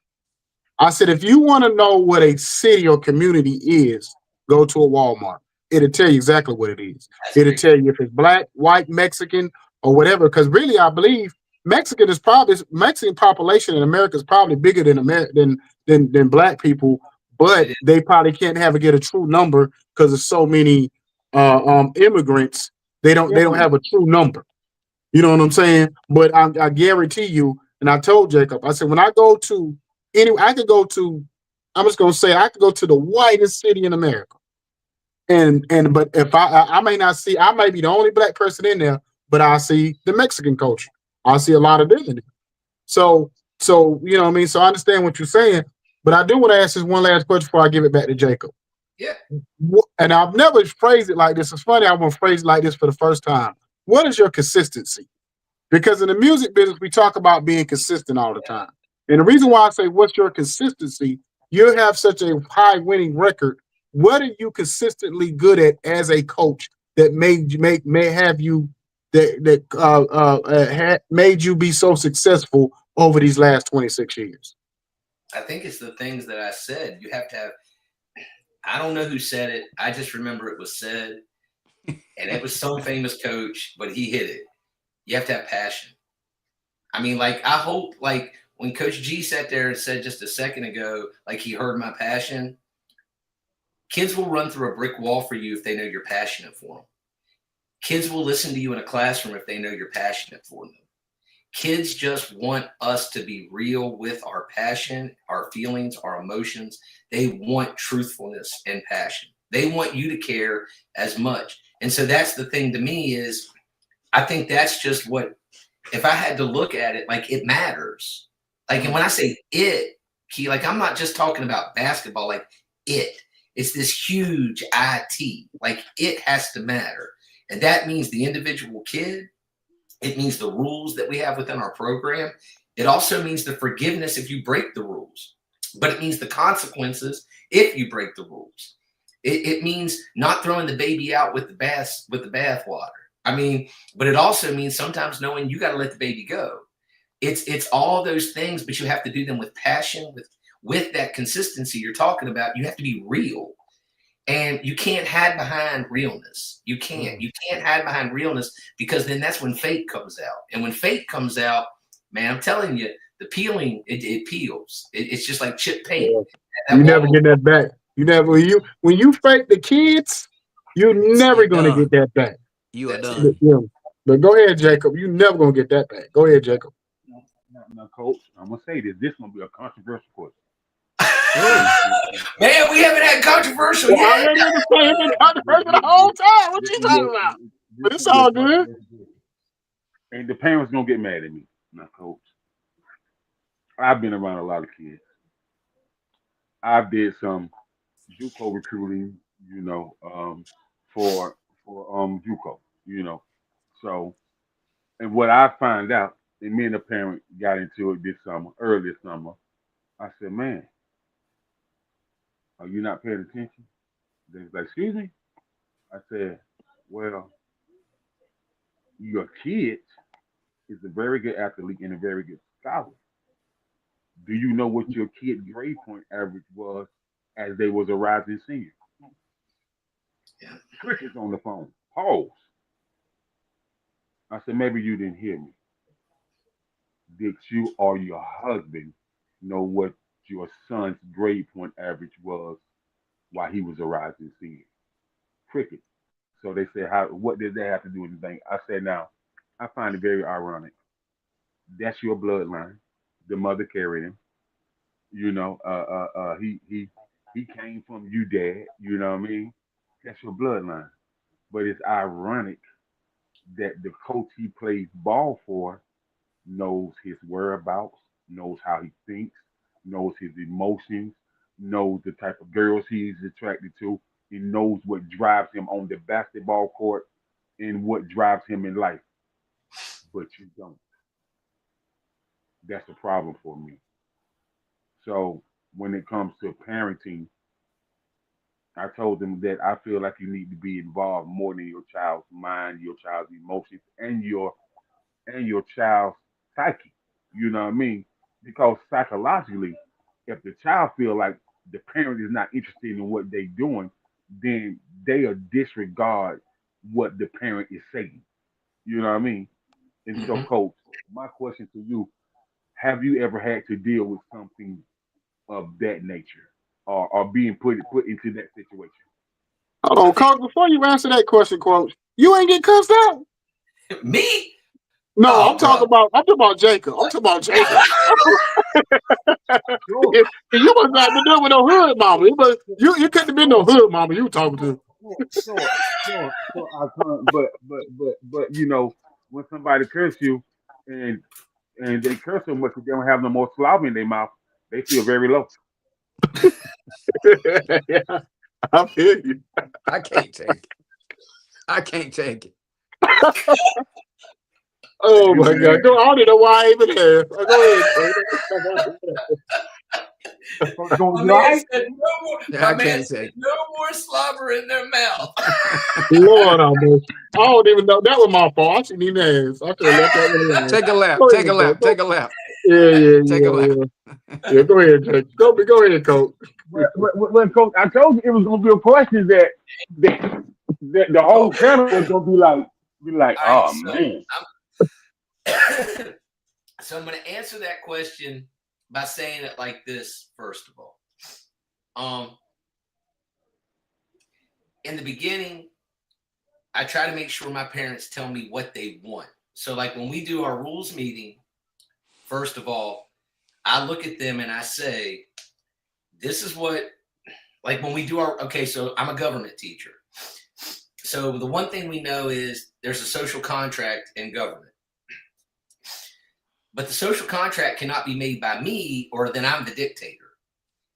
I said, if you want to know what a city or community is, go to a Walmart. It'll tell you exactly what it is. It'll tell you if it's black, white, Mexican, or whatever. Because really, I believe Mexican population in America is probably bigger than black people, but they probably can't get a true number because there's so many immigrants. They don't have a true number. You know what I'm saying? But I guarantee you, and I told Jacob, I said, when I go to I could go to the whitest city in America. But if I may not see, I may be the only black person in there, but I see the Mexican culture. I see a lot of them in it. So you know what I mean? So I understand what you're saying, but I do want to ask this one last question before I give it back to Jacob. Yeah. And I've never phrased it like this. It's funny, I'm going to phrase it like this for the first time. What is your consistency? Because in the music business, we talk about being consistent all the time. And the reason why I say, what's your consistency? You have such a high winning record. What are you consistently good at as a coach that made you be so successful over these last 26 years? I think it's the things that I said. You have to have, I don't know who said it. I just remember it was said, and it was some famous coach, but he hit it. You have to have passion. I mean, like, I hope, like, when Coach G sat there and said just a second ago, like, he heard my passion, kids will run through a brick wall for you if they know you're passionate for them. Kids will listen to you in a classroom if they know you're passionate for them. Kids just want us to be real with our passion, our feelings, our emotions. They want truthfulness and passion. They want you to care as much. And so that's the thing to me is, I think that's just what, if I had to look at it, like, it matters. Like, and when I say it, like, I'm not just talking about basketball, like, it's this huge IT, like, it has to matter. And that means the individual kid. It means the rules that we have within our program. It also means the forgiveness if you break the rules, but it means the consequences if you break the rules. It means not throwing the baby out with the bathwater. I mean, but it also means sometimes knowing you got to let the baby go. It's all those things, but you have to do them with passion, with that consistency you're talking about. You have to be real, and you can't hide behind realness. You can't hide behind realness, because then that's when fake comes out. And when fake comes out, man, I'm telling you, the peeling, it peels. It's just like chip paint. Yeah. You never get that back. When you fake the kids, you're never going to get that back. You are done. Yeah. But go ahead, Jacob. You're never going to get that back. Go ahead, Jacob. Now, Coach, I'm going to say this. This is going to be a controversial question. Man, we haven't had controversial yet. I ain't been controversial the whole time. What you talking about? But it's all good. And the parents going to get mad at me. Now, Coach, I've been around a lot of kids. I did some JUCO recruiting, for JUCO, you know. So, and what I find out, and me and the parent got into it this summer, early this summer. I said, man, are you not paying attention? They was like, excuse me. I said, well, your kid is a very good athlete and a very good scholar. Do you know what your kid grade point average was as they was a rising senior? Yeah. Crickets on the phone. Pause. I said, maybe you didn't hear me. Did you or your husband know what your son's grade point average was while he was a rising senior? Cricket. So they said, how? What did they have to do with anything? I said, now, I find it very ironic. That's your bloodline. The mother carried him. You know, he came from you, dad. You know what I mean? That's your bloodline. But it's ironic that the coach he plays ball for knows his whereabouts, knows how he thinks, knows his emotions, knows the type of girls he is attracted to, he knows what drives him on the basketball court and what drives him in life. But you don't. That's a problem for me. So when it comes to parenting, I told them that I feel like you need to be involved more than your child's mind, your child's emotions, and your child's psyche. You know what I mean? Because psychologically, if the child feel like the parent is not interested in what they're doing, then they'll disregard what the parent is saying. You know what I mean? And so, Hmm. coach, my question to you: have you ever had to deal with something of that nature, or being put into that situation? Hold I on, think Coach. Before you answer that question, Coach, you ain't get cussed out. me. No, Oh, bro. I'm talking about Jacob. I'm talking about Jacob. Sure, You must not been doing with no hood mama. You couldn't have been no sure, hood mama you talking sure, to. sure. I can't, but you know, when somebody curse you, and they curse so much that they don't have no more slob in their mouth, they feel very low. Yeah, I feel you. I can't take it. I can't take it. Oh Hey my God. man, Go, I don't even know why I even have. Go ahead, Coach. Coach Goins, My you all man right? said no more. Yeah, My I man can't said take no more slobber in their mouth. Lord almost. I don't even know. That was my fault. I shouldn't even ask. I could have left that one it. alone. Take a lap. Go Take a ahead, Coach. lap. Take a lap. Take a lap. Yeah. Yeah, go ahead, Jake. Go ahead, Coach. Well, Coach, I told you it was gonna be a question that the whole Okay. panel was gonna be like, All right. oh man. So I'm going to answer that question by saying it like this. First of all, in the beginning, I try to make sure my parents tell me what they want. So, like when we do our rules meeting, first of all, I look at them and I say, this is what, like when we do our, okay, so I'm a government teacher. So the one thing we know is there's a social contract in government. But the social contract cannot be made by me, or then I'm the dictator.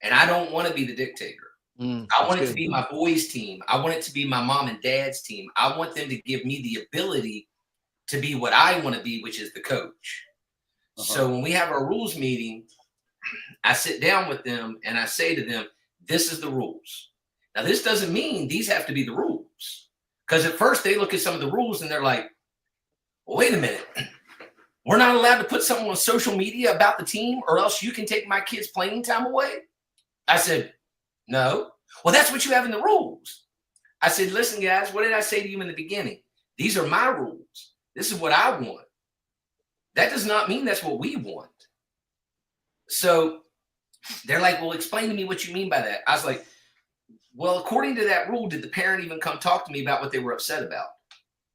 And I don't want to be the dictator. I want it to be my boys' team. I want it to be my mom and dad's team. I want them to give me the ability to be what I want to be, which is the coach. So when we have our rules meeting, I sit down with them and I say to them, this is the rules. Now, this doesn't mean these have to be the rules. Because at first they look at some of the rules and they're like, well, wait a minute. We're not allowed to put something on social media about the team, or else you can take my kids' playing time away. I said, no. Well, that's what you have in the rules. I said, listen, guys, what did I say to you in the beginning? These are my rules. This is what I want. That does not mean that's what we want. So they're like, well, explain to me what you mean by that. I was like, well, according to that rule, did the parent even come talk to me about what they were upset about?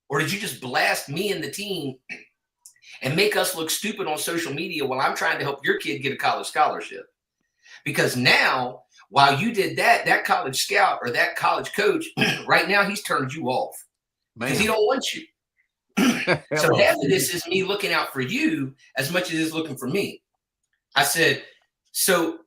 Or did you just blast me and the team and make us look stupid on social media while I'm trying to help your kid get a college scholarship? Because now, while you did that, that college scout or that college coach, right now he's turned you off because he don't want you. So half of this is me looking out for you as much as it's looking for me. I said, so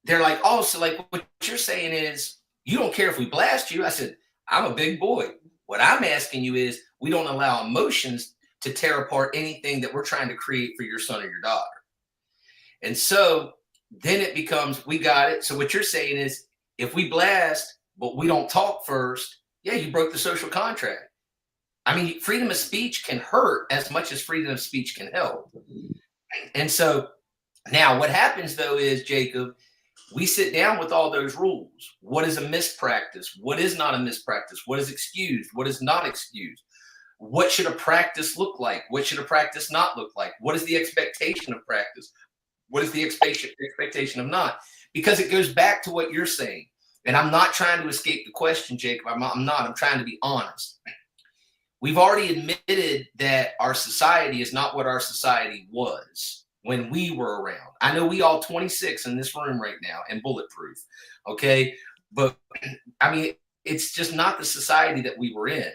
they're like, oh, so like what you're saying is you don't care if we blast you. I said, I'm a big boy. What I'm asking you is we don't allow emotions to tear apart anything that we're trying to create for your son or your daughter. And so then it becomes, we got it. So what you're saying is if we blast, but we don't talk first, yeah, you broke the social contract. I mean, freedom of speech can hurt as much as freedom of speech can help. And so now what happens though is, Jacob, we sit down with all those rules. What is a mispractice? What is not a mispractice? What is excused? What is not excused? What should a practice look like? What should a practice not look like? What is the expectation of practice? What is the expectation of not? Because it goes back to what you're saying. And I'm not trying to escape the question, Jacob. I'm not. I'm trying to be honest. We've already admitted that our society is not what our society was when we were around. I know we all 26 in this room right now and bulletproof, okay? But, I mean, it's just not the society that we were in.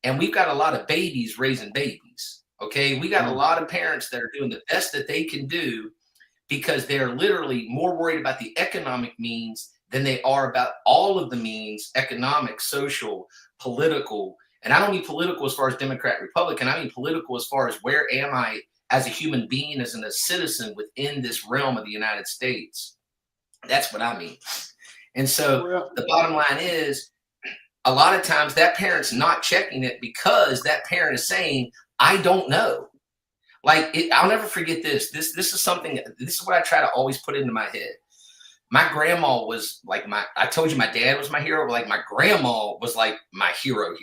And we've got a lot of babies raising babies, okay? We got a lot of parents that are doing the best that they can do because they're literally more worried about the economic means than they are about all of the means, economic, social, political. And I don't mean political as far as Democrat, Republican. I mean political as far as where am I as a human being, as a citizen within this realm of the United States. That's what I mean. And so the bottom line is, a lot of times that parent's not checking it because that parent is saying, I don't know. Like, I'll never forget this. This is something, this is what I try to always put into my head. My grandma was like I told you my dad was my hero, but like my grandma was like my hero.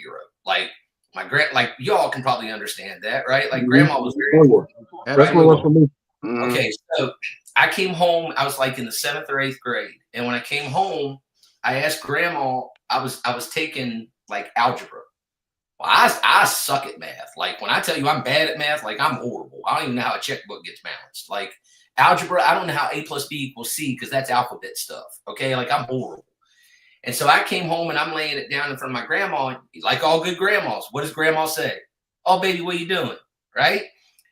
Like like y'all can probably understand that, right? Like grandma was very important. That's what was for me. Okay, so I came home, I was like in the 7th or 8th grade. And when I came home, I asked grandma, I was taking like algebra. Well, I suck at math. Like when I tell you I'm bad at math, like I'm horrible. I don't even know how a checkbook gets balanced. Like algebra, I don't know how A plus B equals C because that's alphabet stuff. Okay, like I'm horrible. And so I came home and I'm laying it down in front of my grandma. Like all good grandmas, what does grandma say? Oh, baby, what are you doing? Right?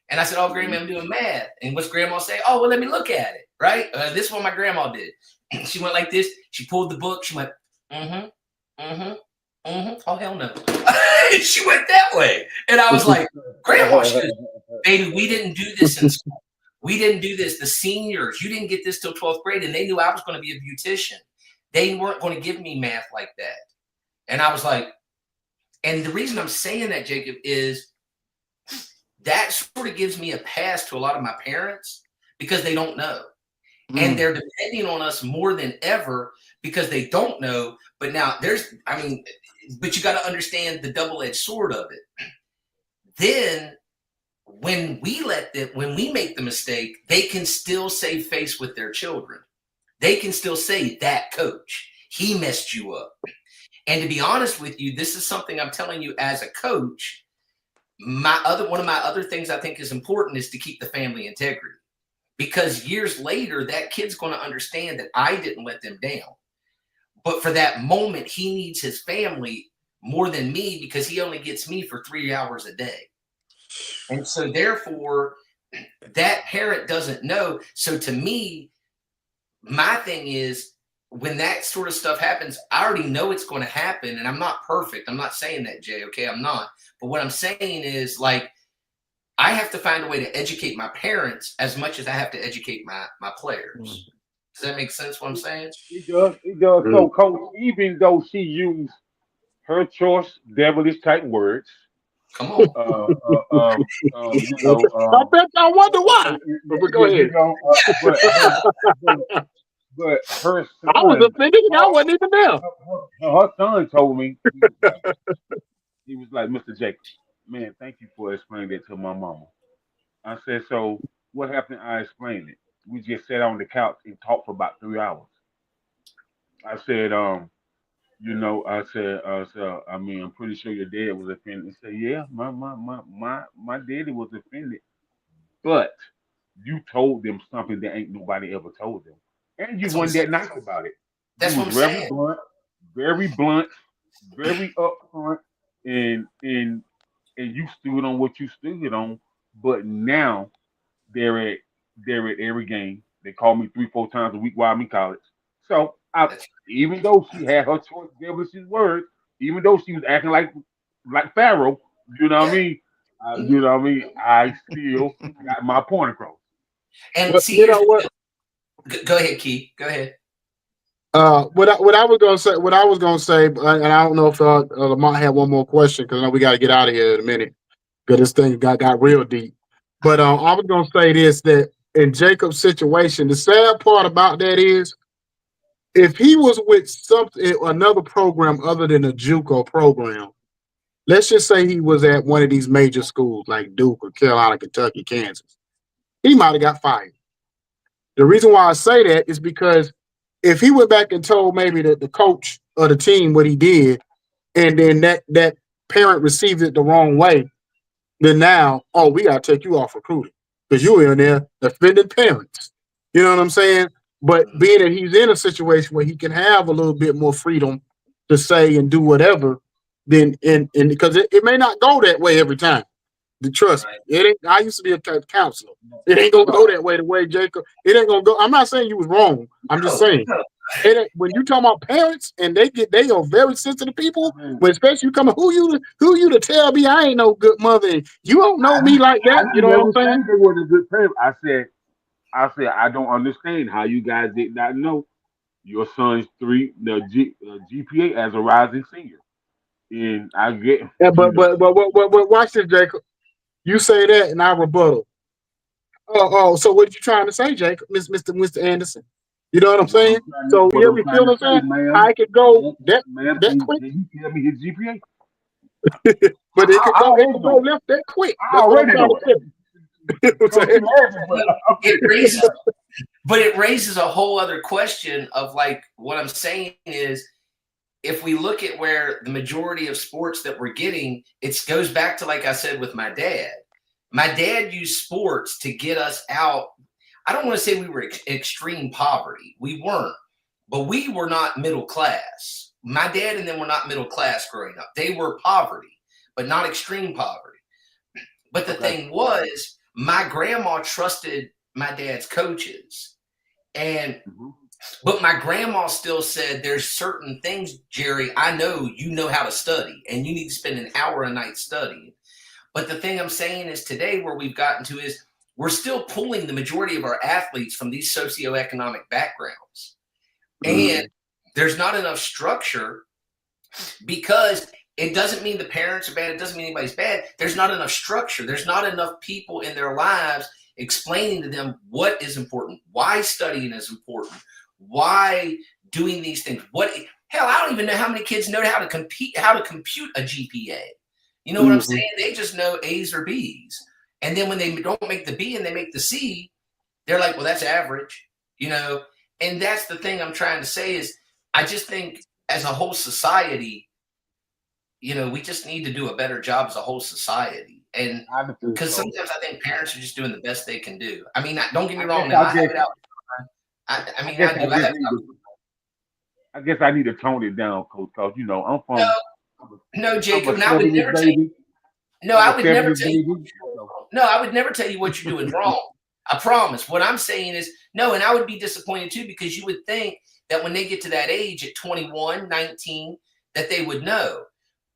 And I said, oh, grandma, I'm doing math. And what's grandma say? Oh, well, let me look at it. Right? This is what my grandma did. She went like this. She pulled the book. She went, oh, hell no. She went that way. And I was like, grandma, she goes, baby, we didn't do this in school. We didn't do this. The seniors, you didn't get this till 12th grade. And they knew I was going to be a beautician. They weren't going to give me math like that. And I was like, and the reason I'm saying that, Jacob, is that sort of gives me a pass to a lot of my parents because they don't know. And they're depending on us more than ever because they don't know. But now but you got to understand the double-edged sword of it. Then when we make the mistake, they can still save face with their children. They can still say that coach, he messed you up. And to be honest with you, this is something I'm telling you as a coach. One of my other things I think is important is to keep the family integrity. Because years later, that kid's going to understand that I didn't let them down. But for that moment, he needs his family more than me because he only gets me for 3 hours a day. And so therefore, that parent doesn't know. So to me, my thing is when that sort of stuff happens, I already know it's going to happen. And I'm not perfect. I'm not saying that, Jay. Okay, I'm not. But what I'm saying is like, I have to find a way to educate my parents as much as I have to educate my players. Does that make sense what I'm saying? It does. It does. So, Coach, even though she used her choice, devilish type words. Come on. I bet I wonder why. But go ahead. But her son, I was offended and I wasn't even there. Her son told me, he was like, Mr. Jacobs, man, thank you for explaining that to my mama. I said, so what happened? I explained it. We just sat on the couch and talked for about 3 hours. I said, I mean, I'm pretty sure your dad was offended. He said, yeah, my daddy was offended. But you told them something that ain't nobody ever told them. And you weren't that nice about it. That's you what I'm very saying. Very blunt, very upfront, and you stood on what you stood on. But now they're at every game. They call me 3-4 times a week while I'm in college. So even though she had her choice devilish words, even though she was acting like Pharaoh, you know what I mean? You know what I mean? I still got my point across. And But see, you here's know what? go ahead, Key. Go ahead. What I was gonna say, and I don't know if Lamont had one more question because I know we got to get out of here in a minute because this thing got real deep. But I was gonna say this, that in Jacob's situation, the sad part about that is if he was with another program other than a JUCO program, let's just say he was at one of these major schools like Duke or Carolina, Kentucky, Kansas, he might have got fired. The reason why I say that is because if he went back and told maybe the coach of the team what he did, and then that parent received it the wrong way, then now, oh, we gotta take you off recruiting because you were in there offending parents. You know what I'm saying? But being that he's in a situation where he can have a little bit more freedom to say and do whatever, then and because it may not go that way every time. Trust me, it ain't. I used to be a counselor. It ain't gonna go that way. The way Jacob, it ain't gonna go. I'm not saying you was wrong. I'm just saying it ain't, when you talking about parents and they are very sensitive people. When especially you come, who you to tell me I ain't no good mother? And you don't know me like I that. You know what I'm never saying? said they were a good parent. I said I don't understand how you guys did not know your son's GPA as a rising senior. And I get, Yeah, you know, but watch this, Jacob. You say that, and I rebuttal. So what are you trying to say, Jacob, Mr. Anderson? You know what I'm saying? So you what hear I'm me trying feel to what I'm say, saying? ma'am, I could go ma'am, that quick. can you tell me his GPA? But I it already could go know it. left that quick. I That's what I'm already trying to know it. say. You know what I'm Coach, saying? you laughing, but It raises, but it raises a whole other question of like what I'm saying is if we look at where the majority of sports that we're getting, it goes back to like I said with my dad. My dad used sports to get us out. I don't want to say we were extreme poverty. We weren't, but we were not middle class. My dad and them were not middle class growing up. They were poverty, but not extreme poverty. But the okay. thing was, my grandma trusted my dad's coaches. And Mhm. but my grandma still said there's certain things, Jerry, I know you know how to study and you need to spend an hour a night studying. But the thing I'm saying is today where we've gotten to is we're still pulling the majority of our athletes from these socioeconomic backgrounds. And Mhm. there's not enough structure because it doesn't mean the parents are bad. It doesn't mean anybody's bad. There's not enough structure. There's not enough people in their lives explaining to them what is important, why studying is important, why doing these things. What hell, I don't even know how many kids know how to compute a GPA. You know what I'm Mhm. saying? They just know A's or B's. And then when they don't make the B and they make the C, they're like, well, that's average, you know? And that's the thing I'm trying to say is I just think as a whole society, we just need to do a better job as a whole society. And I think because so. sometimes I think parents are just doing the best they can do. I mean, don't get me I guess wrong. Now I I have just it out. I I mean, guess I I do. I just have it need out. to I guess I need to tone it down, coach, because I'm No, from no, I'm a Jacob. No, I would 70s never tell you. baby. No, I'm a I would never 70s tell you what baby. you're doing So, wrong. No, I would never tell you what you're doing wrong. I promise. What I'm saying is no, and I would be disappointed too because you would think that when they get to that age at 21, 19, that they would know.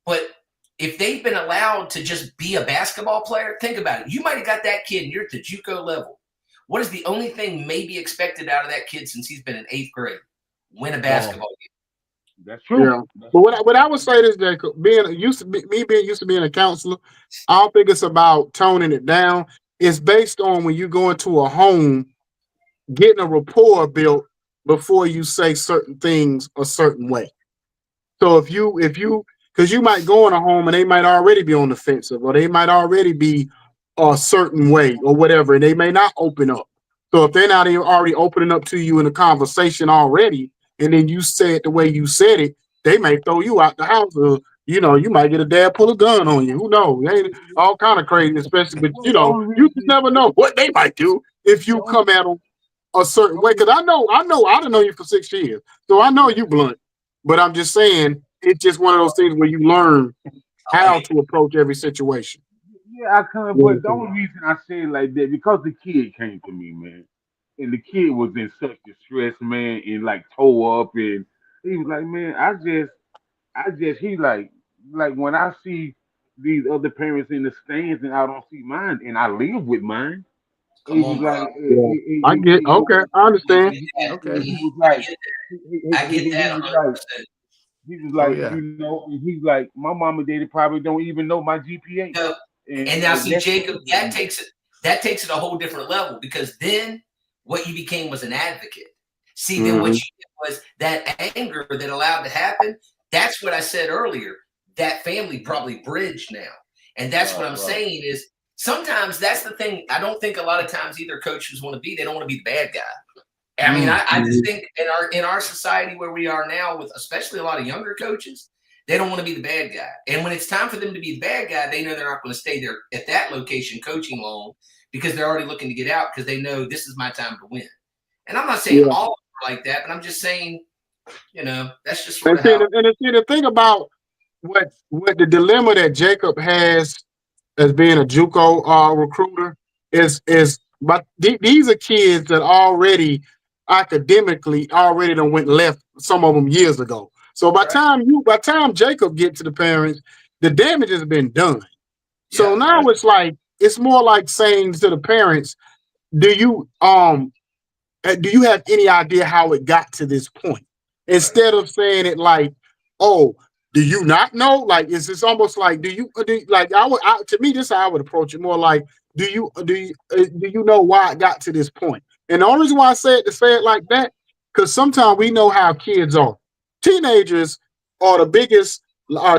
But if they've been allowed to just be a basketball player, think about it. You might have got that kid and you're at the JUCO level. What is the only thing maybe expected out of that kid since he's been in 8th grade? Win a ball. basketball game. That's true. Yeah. That's But true. what I would say is, Jacob, being used to being a counselor, I don't think it's about toning it down. It's based on when you go into a home, getting a rapport built before you say certain things a certain way. So if you because you might go in a home and they might already be on the defensive or they might already be a certain way or whatever, and they may not open up. So if they're not even already opening up to you in a conversation already, and then you say it the way you said it, they may throw you out the house or you might get a dad pull a gun on you. Who knows? Ain't all kind of crazy, especially but Well, the only you just reason never know what they might do if the you only, come at them a certain the way. only Because I done know you for 6 years. So I know yeah, you blunt. But I'm just saying, it's just one of those things where you learn I like how it. to approach every situation. yeah, I kind of, Yeah. but the only reason I say it like that because the kid came to me, man, and the kid was in such distress, man, and like tore up, and he was like, man, I just he like when I see these other parents in the stands and I don't see mine and I live with mine. Come It was on, bro. like Yeah, I get. Okay, I I understand. get that. Okay. he was like I get that he was like 100%. he was Oh like yeah. and he's like my mom and daddy probably don't even know my GPA No, and now and see, that's Jacob, crazy. that takes it a whole different level because then what you became was an advocate. See, then what Hmm. you did was that anger that allowed to happen. That's what I said earlier. That family probably bridged now. And that's what I'm Right. saying is sometimes that's the thing. I don't think a lot of times either coaches want to be, they don't want to be the bad guy. I mean, I just think in our society where we are now, with especially a lot of younger coaches, they don't want to be the bad guy. And when it's time for them to be the bad guy, they know they're not going to stay there at that location coaching long because they're already looking to get out because they know this is my time to win. And I'm not saying Yeah, all are like that, but I'm just saying, that's just sort and of how. see the thing about what the dilemma that Jacob has as being a JUCO recruiter is but these are kids that already academically already done went left, some of them years ago. So Right. by time Jacob get to the parents, the damage has been done. So Yeah. now it's more like saying to the parents, do you do you have any idea how it got to this point? Right. Instead of saying it like, oh, do you not know? Like, it's almost like, like, to me, this is how I would approach it more like, do you know why it got to this point? And the only reason why I say it to say it like that, because sometimes we know how kids are. Teenagers are the biggest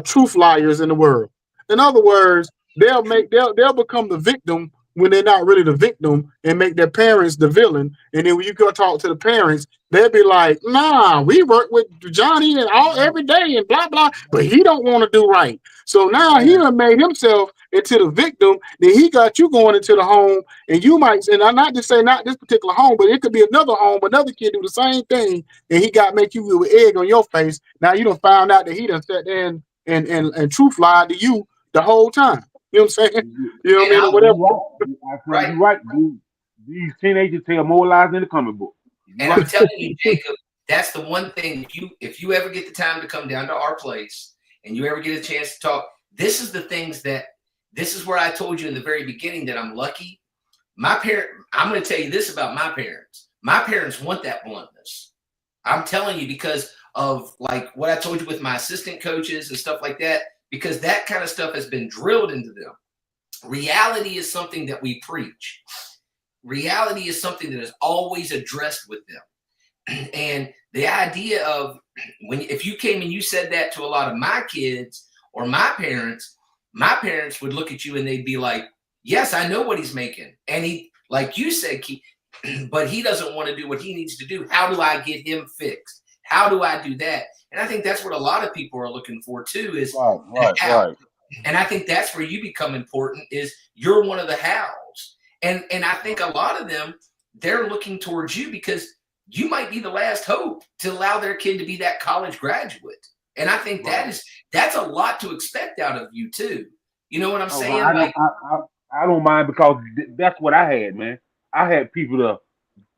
truth liars in the world. In other words, they'll become the victim when they're not really the victim and make their parents the villain. And then when you go talk to the parents, they'll be like, nah, we work with Johnny and all every day and blah blah, but he don't want to do right. So now he Man, done made himself into the victim. Then he got you going into the home, and you might, and I'm not just saying not this particular home, but it could be another home, another kid do the same thing, and he got make you with egg on your face. Now you done found out that he done sat there and truth lied to you the whole time. You know what I'm saying? You know what I And mean? I Or you're whatever. right. I tell right. you right, dude. These teenagers tell more lies than the comic book. You're And right. I'm telling you, Jacob, that's the one thing. If you ever get the time to come down to our place and you ever get a chance to talk, this is the things that this is where I told you in the very beginning that I'm lucky. I'm going to tell you this about my parents. My parents want that bluntness. I'm telling you because of like what I told you with my assistant coaches and stuff like that, because that kind of stuff has been drilled into them. Reality is something that we preach. Reality is something that is always addressed with them. And the idea of if you came and you said that to a lot of my kids or my parents would look at you and they'd be like, yes, I know what he's making. And he, like you said, but he doesn't want to do what he needs to do. How do I get him fixed? How do I do that? And I think that's what a lot of people are looking for too is how. Right. And I think that's where you become important is you're one of the hows. And I think a lot of them, they're looking towards you because you might be the last hope to allow their kid to be that college graduate. And I think Right. that's a lot to expect out of you too. You know what I'm Oh, well, saying? Like, I don't mind because that's what I had, man. I had people to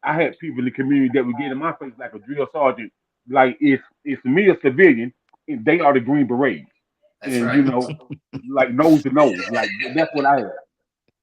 I had people in the community that would get in my face like a drill sergeant, like it's me a civilian, and they are the Green Berets, that's and right. like nose to nose, like that's what I had.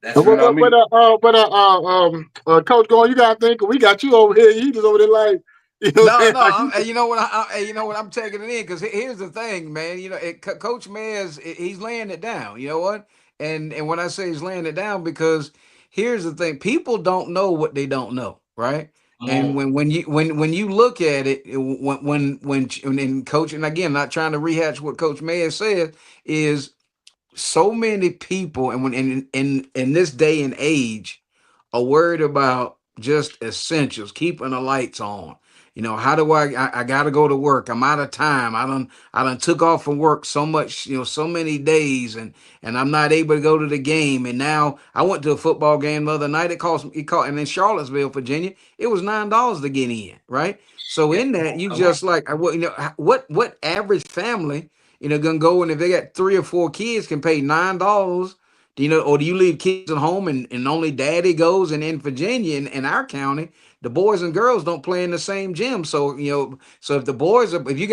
That's You know right. what I mean? Coach Goins, you gotta think we got you over here. You just over there like, you know what No, I'm saying? no, Like you, you know what? You know what? I'm taking it in because here's the thing, man. Coach Mayers, he's laying it down. You know what? And when I say he's laying it down, because here's the thing: people don't know what they don't know, right? Come And on. when you look at it, and Coach, and again, not trying to rehash what Coach Mayers said, is so many people, and when in this day and age, are worried about just essentials, keeping the lights on. How do I gotta go to work. I'm out of time. I done took off from work so much, so many days, and I'm not able to go to the game. And now I went to a football game the other night. And in Charlottesville, Virginia, it was $9 to get in, right? So Yeah. in that, you Come on. just like what average family gonna go, and if they got 3 or 4 kids can pay $9, or do you leave kids at home and only daddy goes? And in Virginia, in our county, the boys and girls don't play in the same gym. So, so if the boys are, if you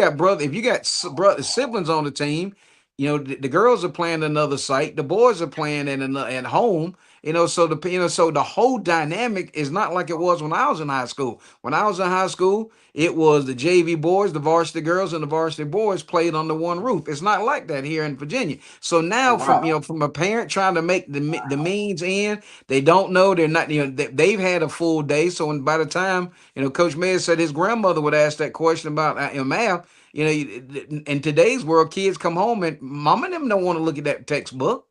got siblings on the team, the girls are playing another site, the boys are playing at home. So the whole dynamic is not like it was when I was in high school. When I was in high school, it was the JV boys, the varsity girls, and the varsity boys played under one roof. It's not like that here in Virginia. So now, from a parent trying to make the means in, they don't know, they're not. They've had a full day. So by the time Coach Mayer said his grandmother would ask that question about math. In today's world, kids come home and mom and them don't want to look at that textbook.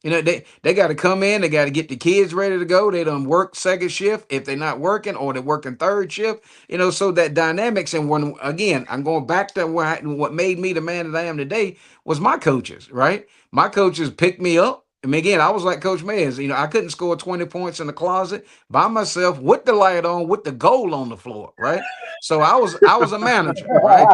They got to come in. They got to get the kids ready to go. They don't work second shift if they're not working, or they're working third shift. So that dynamics. And when again, I'm going back to what made me the man that I am today was my coaches. Right, my coaches picked me up. And again, I was like Coach Mayers. I couldn't score 20 points in the closet by myself with the light on, with the goal on the floor. Right. So I was a manager. Right.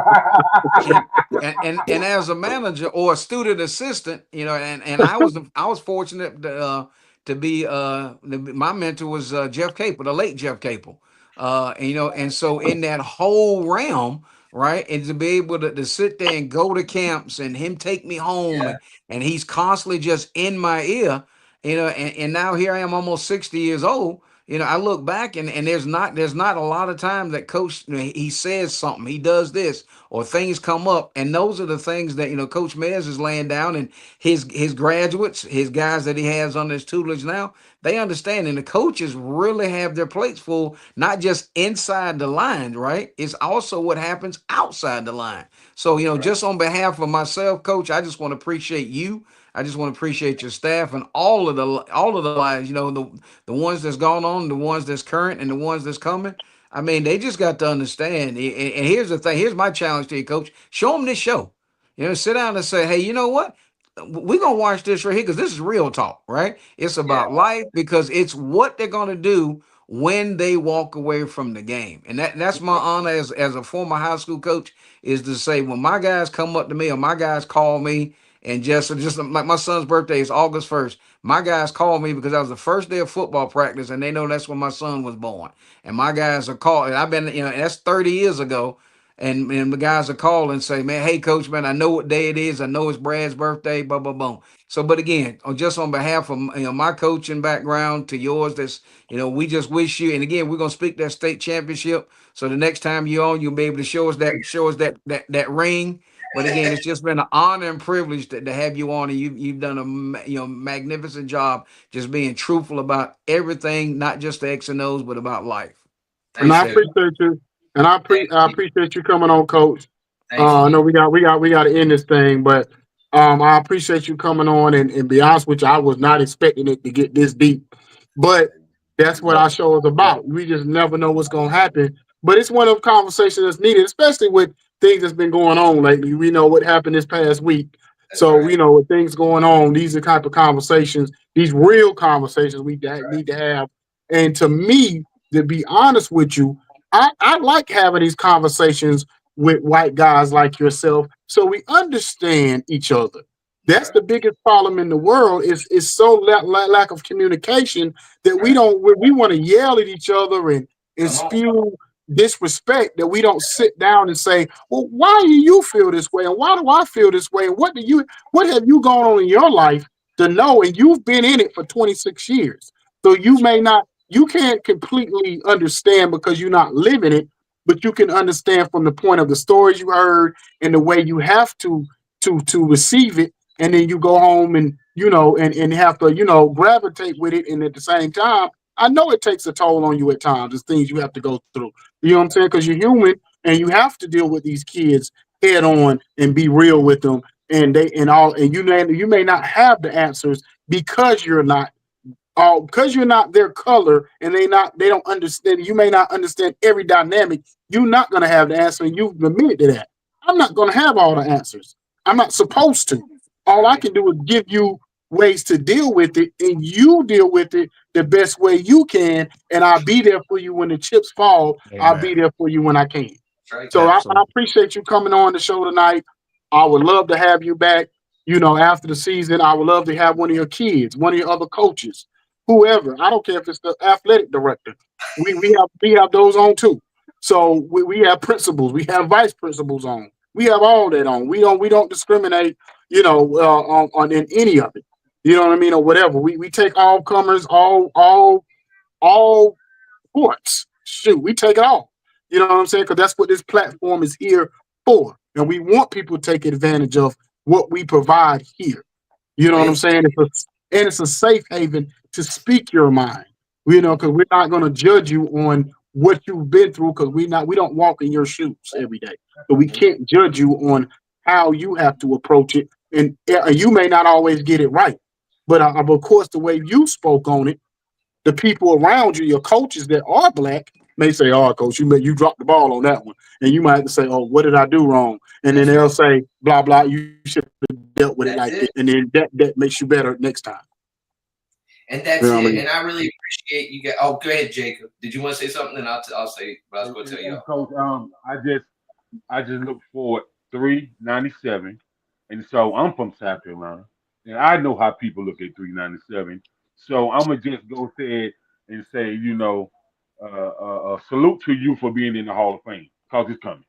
And as a manager or a student assistant, and I was fortunate to be my mentor was Jeff Capel, the late Jeff Capel, and so in that whole realm, right, and to be able to sit there and go to camps and him take me home, and he's constantly just in my ear, and now here I am almost 60 years old. I look back and there's not a lot of time that coach, he says something, he does this, or things come up, and those are the things that Coach Mez is laying down, and his graduates, his guys that he has under his tutelage now, they understand, and the coaches really have their plates full, not just inside the line, right? It's also what happens outside the line. So just on behalf of myself, Coach, I just want to appreciate you. I just want to appreciate your staff and all of the lines, the ones that's gone on, the ones that's current, and the ones that's coming. I mean, they just got to understand. And here's the thing. Here's my challenge to you, Coach. Show them this show. Sit down and say, hey, you know what? We're going to watch this right here because this is real talk, right? It's about life, because it's what they're going to do when they walk away from the game. And that's my honor as a former high school coach, is to say, when my guys come up to me or my guys call me, and just like my son's birthday is August 1st. My guys called me because that was the first day of football practice, and they know that's when my son was born. And my guys are calling. I've been, that's 30 years ago. And the guys are calling and say, man, hey, Coach, man, I know what day it is. I know it's Brad's birthday, blah, blah, blah. So, but again, just on behalf of my coaching background to yours, that's, we just wish you, and again, we're going to speak that state championship. So the next time you're on, you'll be able to show us that ring. But again, it's just been an honor and privilege to have you on, and you've done a magnificent job just being truthful about everything, not just the X and O's, but about life. And I appreciate you. And I appreciate you coming on, Coach. I know we got to end this thing, but I appreciate you coming on, and be honest with you, I was not expecting it to get this deep, but that's what our show is about. We just never know what's going to happen, but it's one of the conversations that's needed, especially with things that's been going on lately. We know what happened this past week. We know with things going on, these are the type of conversations, these real conversations we need to have. And to me, to be honest with you, I like having these conversations with white guys like yourself, so we understand each other. That's the biggest problem in the world, is so lack of communication, that we want to yell at each other and spew disrespect, that we don't sit down and say, well, why do you feel this way, and why do I feel this way, and what have you gone on in your life to know? And you've been in it for 26 years, so you can't completely understand because you're not living it, but you can understand from the point of the stories you heard and the way you have to receive it, and then you go home and and have to gravitate with it. And at the same time, I know it takes a toll on you at times. There's things you have to go through. You know what I'm saying? Because you're human, and you have to deal with these kids head on and be real with them. And you may not have the answers because you're not their color, and they don't understand. You may not understand every dynamic. You're not going to have the answer, and you've admitted to that. I'm not going to have all the answers. I'm not supposed to. All I can do is give you ways to deal with it, and you deal with it the best way you can, and I'll be there for you when the chips fall. Amen. I'll be there for you when I can. Right. So I appreciate you coming on the show tonight. I would love to have you back, after the season. I would love to have one of your kids, one of your other coaches, whoever. I don't care if it's the athletic director. We have those on too. So we have principals, we have vice principals on. We have all that on. We don't discriminate, you know, on in any of it. You know what I mean, or whatever. We take all comers, all sports. Shoot, we take it all. You know what I'm saying? Because that's what this platform is here for. And we want people to take advantage of what we provide here. You know what I'm saying? It's a safe haven to speak your mind. You know, because we're not going to judge you on what you've been through, because we don't walk in your shoes every day. So we can't judge you on how you have to approach it. And you may not always get it right. But of course, the way you spoke on it, the people around you, your coaches that are Black, may say, "Oh, coach, you dropped the ball on that one," and you might have to say, "Oh, what did I do wrong?" And then they'll say, "Blah blah, you should have dealt with it like this," and then that makes you better next time. And that's it. I mean? And I really appreciate you guys. Oh, go ahead, Jacob. Did you want to say something? And I'll say what I was going to tell you. Coach, I just look forward 397, and so I'm from South Carolina, and I know how people look at 397. So I'm gonna just go ahead and say, you know, salute to you for being in the Hall of Fame, because it's coming.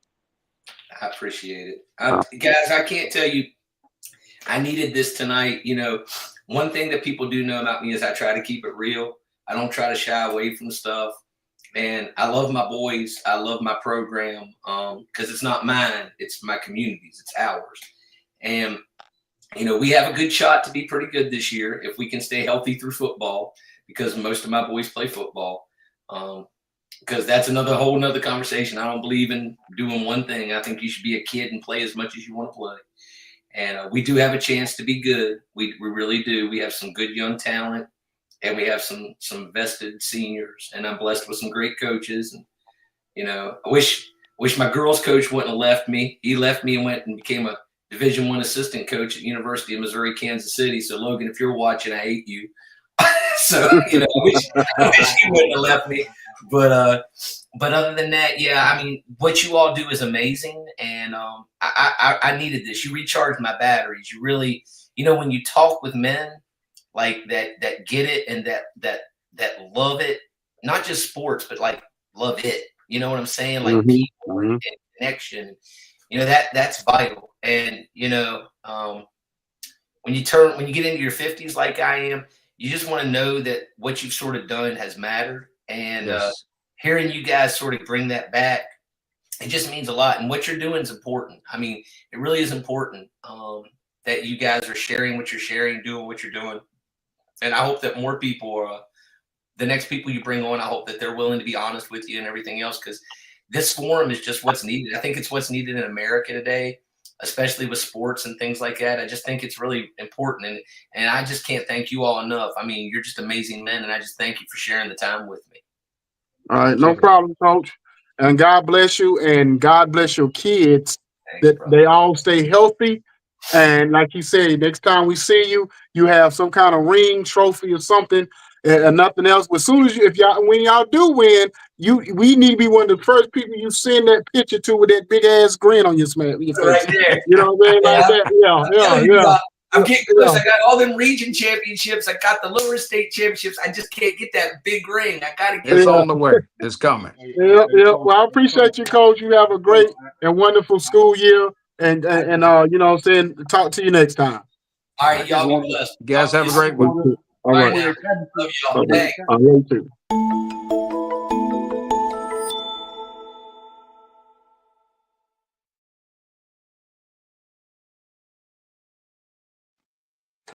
I appreciate it, guys. I can't tell you, I needed this tonight. You know, one thing that people do know about me is I try to keep it real. I don't try to shy away from stuff. And I love my boys. I love my program because it's not mine. It's my community's. It's ours. And, you know, we have a good shot to be pretty good this year if we can stay healthy through football, because most of my boys play football. Because that's whole nother conversation. I don't believe in doing one thing. I think you should be a kid and play as much as you want to play. And we do have a chance to be good. We really do. We have some good young talent. And we have some vested seniors, and I'm blessed with some great coaches. And you know, I wish my girls coach wouldn't have left me. He left me and went and became a Division I assistant coach at University of Missouri, Kansas City. So Logan, if you're watching, I hate you. So you know, I wish he wouldn't have left me. But other than that, yeah, I mean, what you all do is amazing, and I needed this. You recharged my batteries. You really, you know, when you talk with men like that get it and that love it, not just sports, but like love it. You know what I'm saying? Like people and connection. You know, that's vital. And you know, when you get into your 50s like I am, you just want to know that what you've sort of done has mattered. And hearing you guys sort of bring that back, it just means a lot. And what you're doing is important. I mean, it really is important that you guys are sharing what you're sharing, doing what you're doing. And I hope that more people, the next people you bring on, I hope that they're willing to be honest with you and everything else, because this forum is just what's needed. I think it's what's needed in America today, especially with sports and things like that. I just think it's really important. And I just can't thank you all enough. I mean, you're just amazing men, and I just thank you for sharing the time with me. All right, no problem, Coach. And God bless you, and God bless your kids. Thanks, that they all stay healthy. And like you said, next time we see you, you have some kind of ring, trophy, or something, and nothing else. As soon as when y'all do win, we need to be one of the first people you send that picture to with that big ass grin on your face. Right there. You know what I mean? Like that. Yeah. I'm getting close. I got all them region championships. I got the lower state championships. I just can't get that big ring. I got to get it. It's on the way. It's coming. Yeah. Well, I appreciate you, Coach. You have a great and wonderful school year. And you know what I'm saying? Talk to you next time. All right, y'all be blessed. You guys have a great one. All right. Love y'all. Thanks. You too.